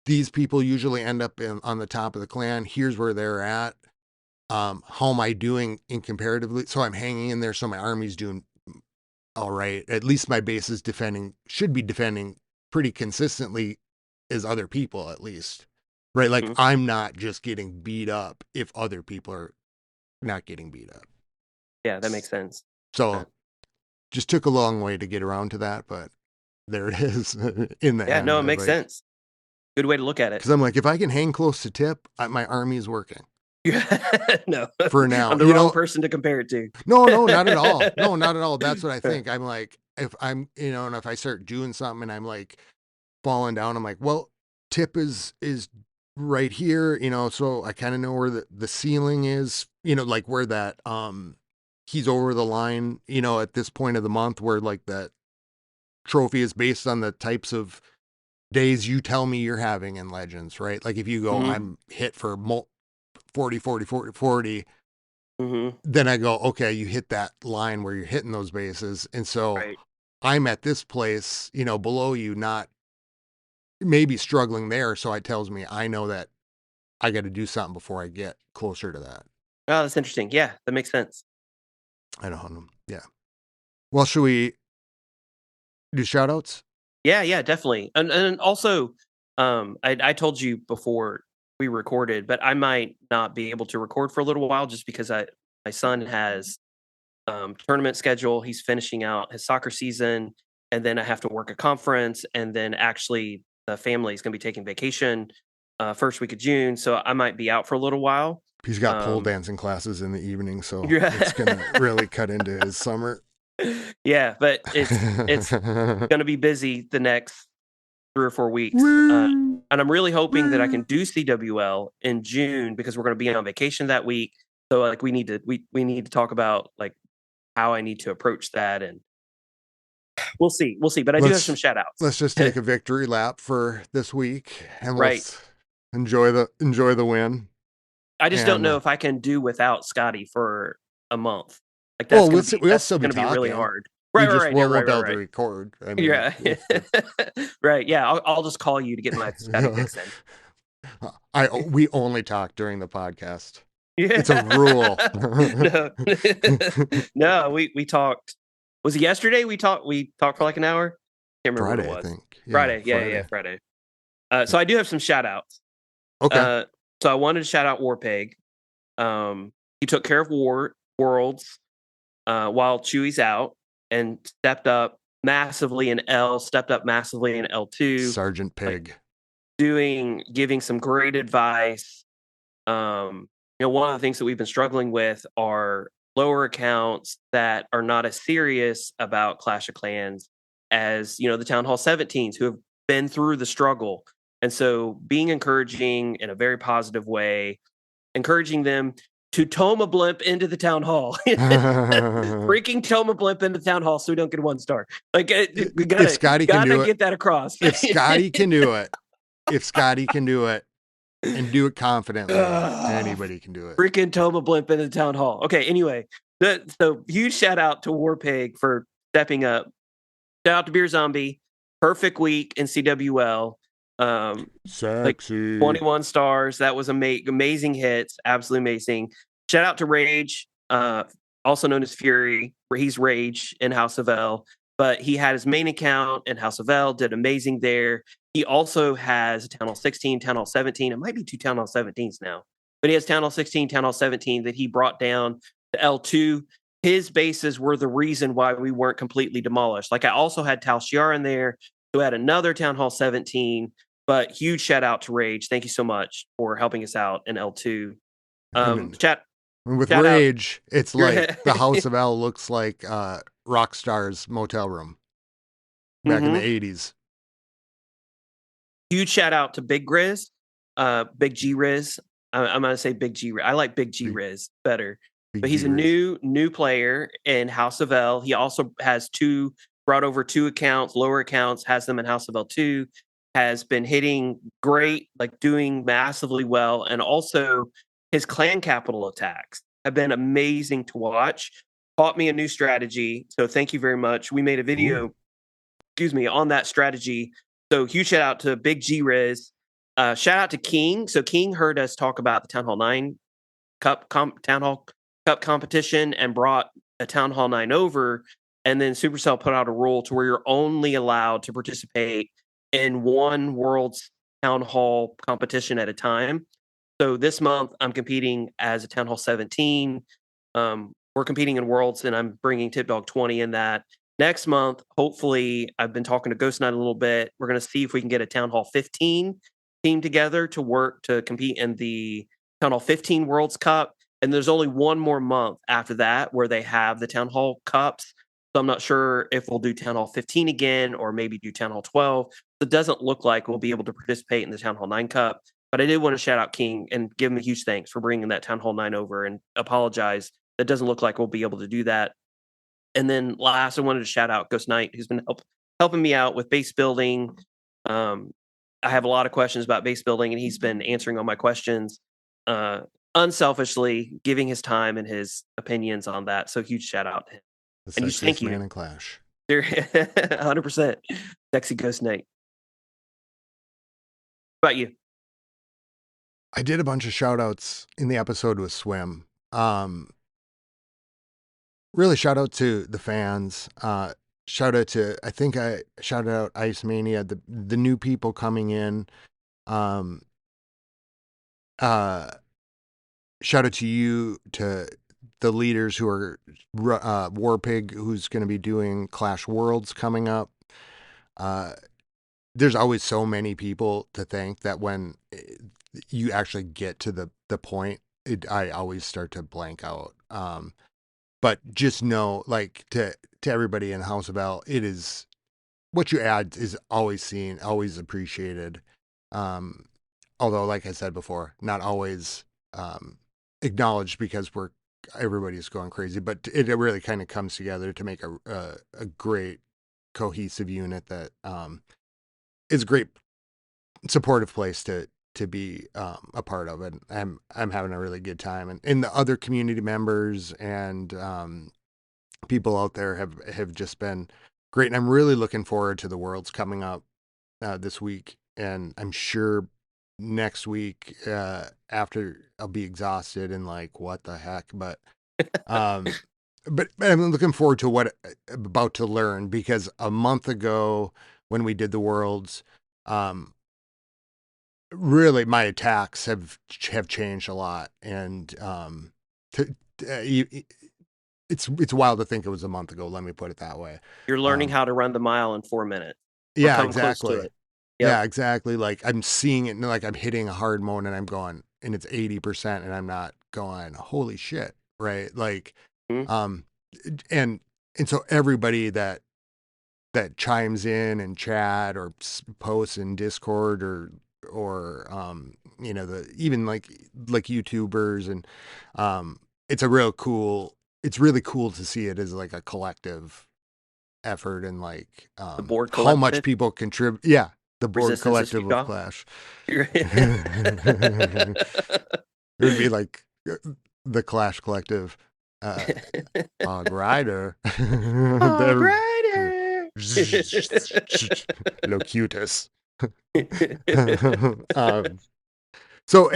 These people usually end up on the top of the clan. Here's where they're at. How am I doing in comparatively? So I'm hanging in there. So my army's doing all right. At least my base is should be defending pretty consistently as other people, at least. Right. Like Mhm. I'm not just getting beat up if other people are not getting beat up. Yeah, that makes sense. So just took a long way to get around to that, but there it is in the Yeah, end. no, it makes Like, sense. Good way to look at it. because I'm like, if I can hang close to tip, my army is working No, for now. I'm the wrong person to compare it to. No, not at all. No, not at all. That's what I think. I'm like, if I'm, and if I start doing something and I'm like falling down, I'm like, well, tip is right here, so I kind of know where the ceiling is, like where that he's over the line, at this point of the month where like that trophy is based on the types of days you tell me you're having in Legends, right? Like if you go, Mhm, I'm hit for 40, 40, 40, 40, mhm, then I go, okay, you hit that line where you're hitting those bases. And so right. I'm at this place, below you, not maybe struggling there. So it tells me I know that I got to do something before I get closer to that. Oh, that's interesting. Yeah, that makes sense. I don't know. Yeah. Well, should we do shout outs? Yeah, yeah, definitely. And also, I told you before we recorded, but I might not be able to record for a little while just because my son has tournament schedule. He's finishing out his soccer season, and then I have to work a conference, and then actually the family is going to be taking vacation first week of June, so I might be out for a little while. He's got pole Um, dancing classes in the evening, so it's yeah, going to really cut into his summer. yeah, but it's going to be busy the next 3 or 4 weeks. Woo! And I'm really hoping that I can Woo! do CWL in June because we're going to be on vacation that week. So like we need to talk about like how I need to approach that, and we'll see. But I do have some let's shout outs. let's just take a victory lap for this week and Right. let's enjoy the win. I just don't And know if I can do without Scotty for a month. Like well, we'll that's still be gonna be really talking. hard. We Right, right, just right. Yeah, won't right, be right, able to right. record. I mean, Yeah. if Right. Yeah. I'll just call you to get my Scotty fix in. we only talk during the podcast. Yeah. It's a rule. No. No, we talked. Was it yesterday we talked for like an hour? Can't remember what it Friday, I was. think. Yeah, Friday. Yeah, yeah, yeah, Friday. Friday. So I do have some shout outs. Okay. Uh, so I wanted to shout out Warpig. He took care of Worlds while Chewie's out and stepped up massively in L2, Sergeant like Pig. giving some great advice. One of the things that we've been struggling with are lower accounts that are not as serious about Clash of Clans as, the Town Hall 17s who have been through the struggle. And so being encouraging in a very positive way, encouraging them to Toma Blimp into the town hall. Freaking Toma Blimp into town hall so we don't get 1 star. Like we If gotta Scotty can gotta do it, get that across. if Scotty can do it, if Scotty can do it and do it confidently, anybody can do it. Freaking Toma Blimp into the town hall. Okay, anyway, so huge shout out to Warpig for stepping up. Shout out to Beer Zombie. Perfect week in CWL. Like Sexy. 21 stars. That was amazing hits. Absolutely amazing. Shout out to Rage, also known as Fury, where he's Rage in House of L. But he had his main account in House of L, did amazing there. He also has Town Hall 16, Town Hall 17. It might be 2 Town Hall 17s now. But he has Town Hall 16, Town Hall 17 that he brought down to L2. His bases were the reason why we weren't completely demolished. Like I also had Tal Shiar in there, who had another Town Hall 17. But huge shout out to Rage. Thank you so much for helping us out in L2. And then Chat with shout out. Rage, it's like the House of L looks like Rockstar's motel room back in the Mm-hmm. 80s. Huge shout out to Big Grizz, Big G Riz. I'm gonna say Big G. I like Big G Big, Riz better, big but he's a G-Riz. new player in House of L. He also has brought over 2 accounts, lower accounts, has them in House of L2. Has been hitting great, like doing massively well, and also his clan capital attacks have been amazing to watch. taught me a new strategy. So thank you very much. We made a Ooh. video, excuse me, on that strategy. So huge shout out to Big G Riz. Shout out to King. So King heard us talk about the Town Hall 9 Town Hall Cup competition and brought a Town Hall 9 over. And then Supercell put out a rule to where you're only allowed to participate in one World's Town Hall competition at a time. So this month, I'm competing as a Town Hall 17. We're competing in Worlds, and I'm bringing Tipdawg 20 in that. Next month, hopefully, I've been talking to Ghost Knight a little bit. We're going to see if we can get a Town Hall 15 team together to work to compete in the Town Hall 15 Worlds Cup. And there's only one more month after that where they have the Town Hall Cups. So I'm not sure if we'll do Town Hall 15 again or maybe do Town Hall 12. It doesn't look like we'll be able to participate in the Town Hall 9 Cup. But I did want to shout out King and give him a huge thanks for bringing that Town Hall 9 over and apologize. It doesn't look like we'll be able to do that. And then last, I wanted to shout out Ghost Knight, who's been helping me out with base building. I have a lot of questions about base building, and he's been answering all my questions unselfishly, giving his time and his opinions on that. So huge shout out to him. The And just thank sexiest man you. in Clash. 100%. Sexy Ghost Knight. What about you? I did a bunch of shout outs in the episode with Swim. Really shout out to the fans. Shout out to, I think I shouted out Ice Mania, the new people coming in. Shout out to you, to the leaders who are Warpig, who's going to be doing Clash Worlds coming up. There's always so many people to thank that when you actually get to the point, I always start to blank out. But just know, like, to everybody in House of L, it is what you add is always seen, always appreciated. Although, like I said before, not always acknowledged because everybody's going crazy. But it really kind of comes together to make a great cohesive unit that is a great supportive place to be a part of it. I'm having a really good time, and the other community members and people out there have just been great, and I'm really looking forward to the Worlds coming up this week, and I'm sure next week after I'll be exhausted and like, what the heck, but but I'm looking forward to what I'm about to learn, because a month ago when we did the Worlds, really my attacks have changed a lot, and it's wild to think it was a month ago. Let me put it that way. You're learning how to run the mile in 4 minutes. Or Yeah, come close to exactly. it. Yeah, Yep. exactly. Like I'm seeing it, and like I'm hitting a hard mode, and I'm going, and it's 80%, and I'm not going, holy shit, right? Like, Mhm. um, and so everybody that chimes in and chat or posts in Discord or even like YouTubers, and it's really cool to see it as like a collective effort, and like The board how much collective, people contribute. Yeah, the board resistance is collective of futile. Clash. It would be like the Clash collective. Hog Rider. Oh, The- Grider. Locutus. So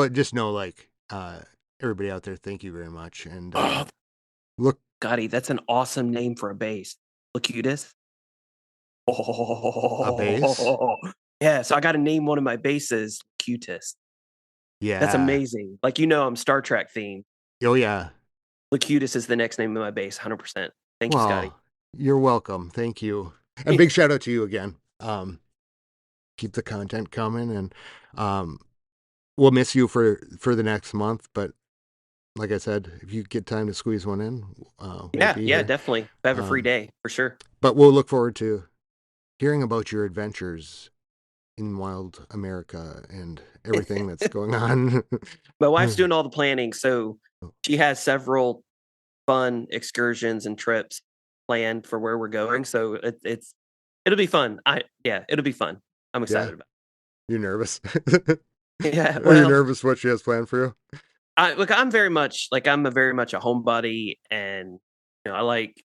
just know, like, everybody out there, thank you very much. And Oh, look, Scotty, that's an awesome name for a base. Locutus. a base. Oh, yeah. So I got to name one of my bases Locutus. That's Yeah. amazing. Like, I'm Star Trek themed. Oh yeah. Locutus is the next name of my base, 100%. Thank you, Scotty. Well, you're welcome. Thank you. And big shout out to you again. Keep the content coming, and we'll miss you for the next month, but like I said, if you get time to squeeze one in, we'll Yeah, be yeah, here. definitely. If I have a free day, for sure. But we'll look forward to hearing about your adventures in wild America and everything that's going on. My wife's doing all the planning, so she has several fun excursions and trips planned for where we're going. So it'll be fun. It'll be fun. I'm Yeah, excited about you're nervous. it. Yeah, Are you well, nervous what she has planned for you? I'm very much a homebody, and I like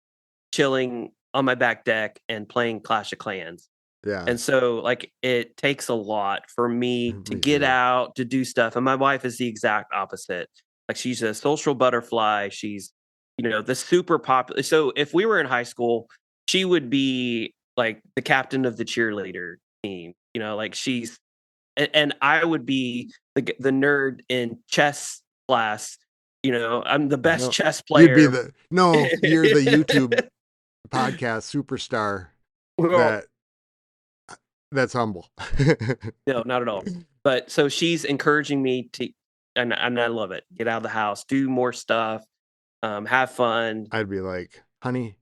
chilling on my back deck and playing Clash of Clans. Yeah. And so, like, it takes a lot for me to Me get too. out to do stuff. And my wife is the exact opposite. Like, she's a social butterfly. She's, the super popular. So, if we were in high school, she would be like the captain of the cheerleader team. Like and I would be the nerd in chess class. I'm the best No, chess you'd be player. you're the YouTube podcast superstar Well, that that's humble. no, not at all. But so she's encouraging me to, and I love it. Get out of the house, do more stuff, have fun. I'd be like, honey,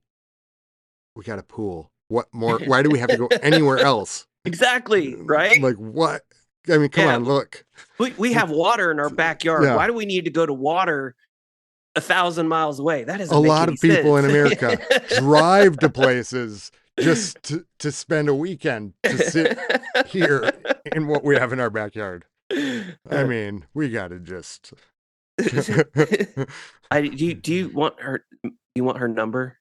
we got a pool. What more? Why do we have to go anywhere else? Exactly, right? Like what? I mean, come Yeah, on, look. we have water in our backyard. Yeah. Why do we need to go to water 1,000 miles away? That doesn't A make lot any of people sense. in America drive to places just to spend a weekend to sit here in what we have in our backyard. I mean, we got to just. Do you want her? You want her number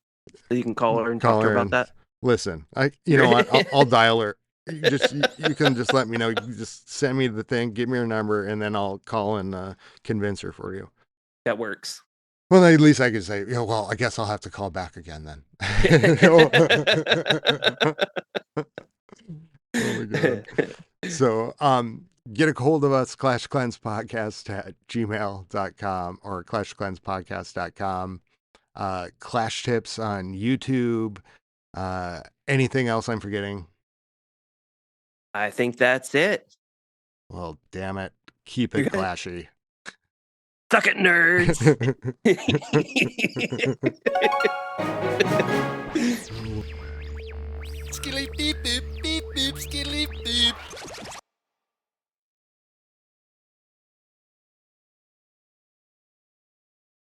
so you can call her and talk to her about that? Listen, you know what? I'll dial her. You can just let me know. You can just send me the thing, give me her number, and then I'll call and convince her for you. That works. Well, at least I could say, well, I guess I'll have to call back again then. Oh my God. So, get a hold of us, clashcleanspodcast at gmail.com or clashcleanspodcast.com. Clash tips on YouTube. Anything else I'm forgetting? I think that's it. Well, damn it. Keep it clashy. Suck it, nerds. Skilly beep beep beep beep skilly beep.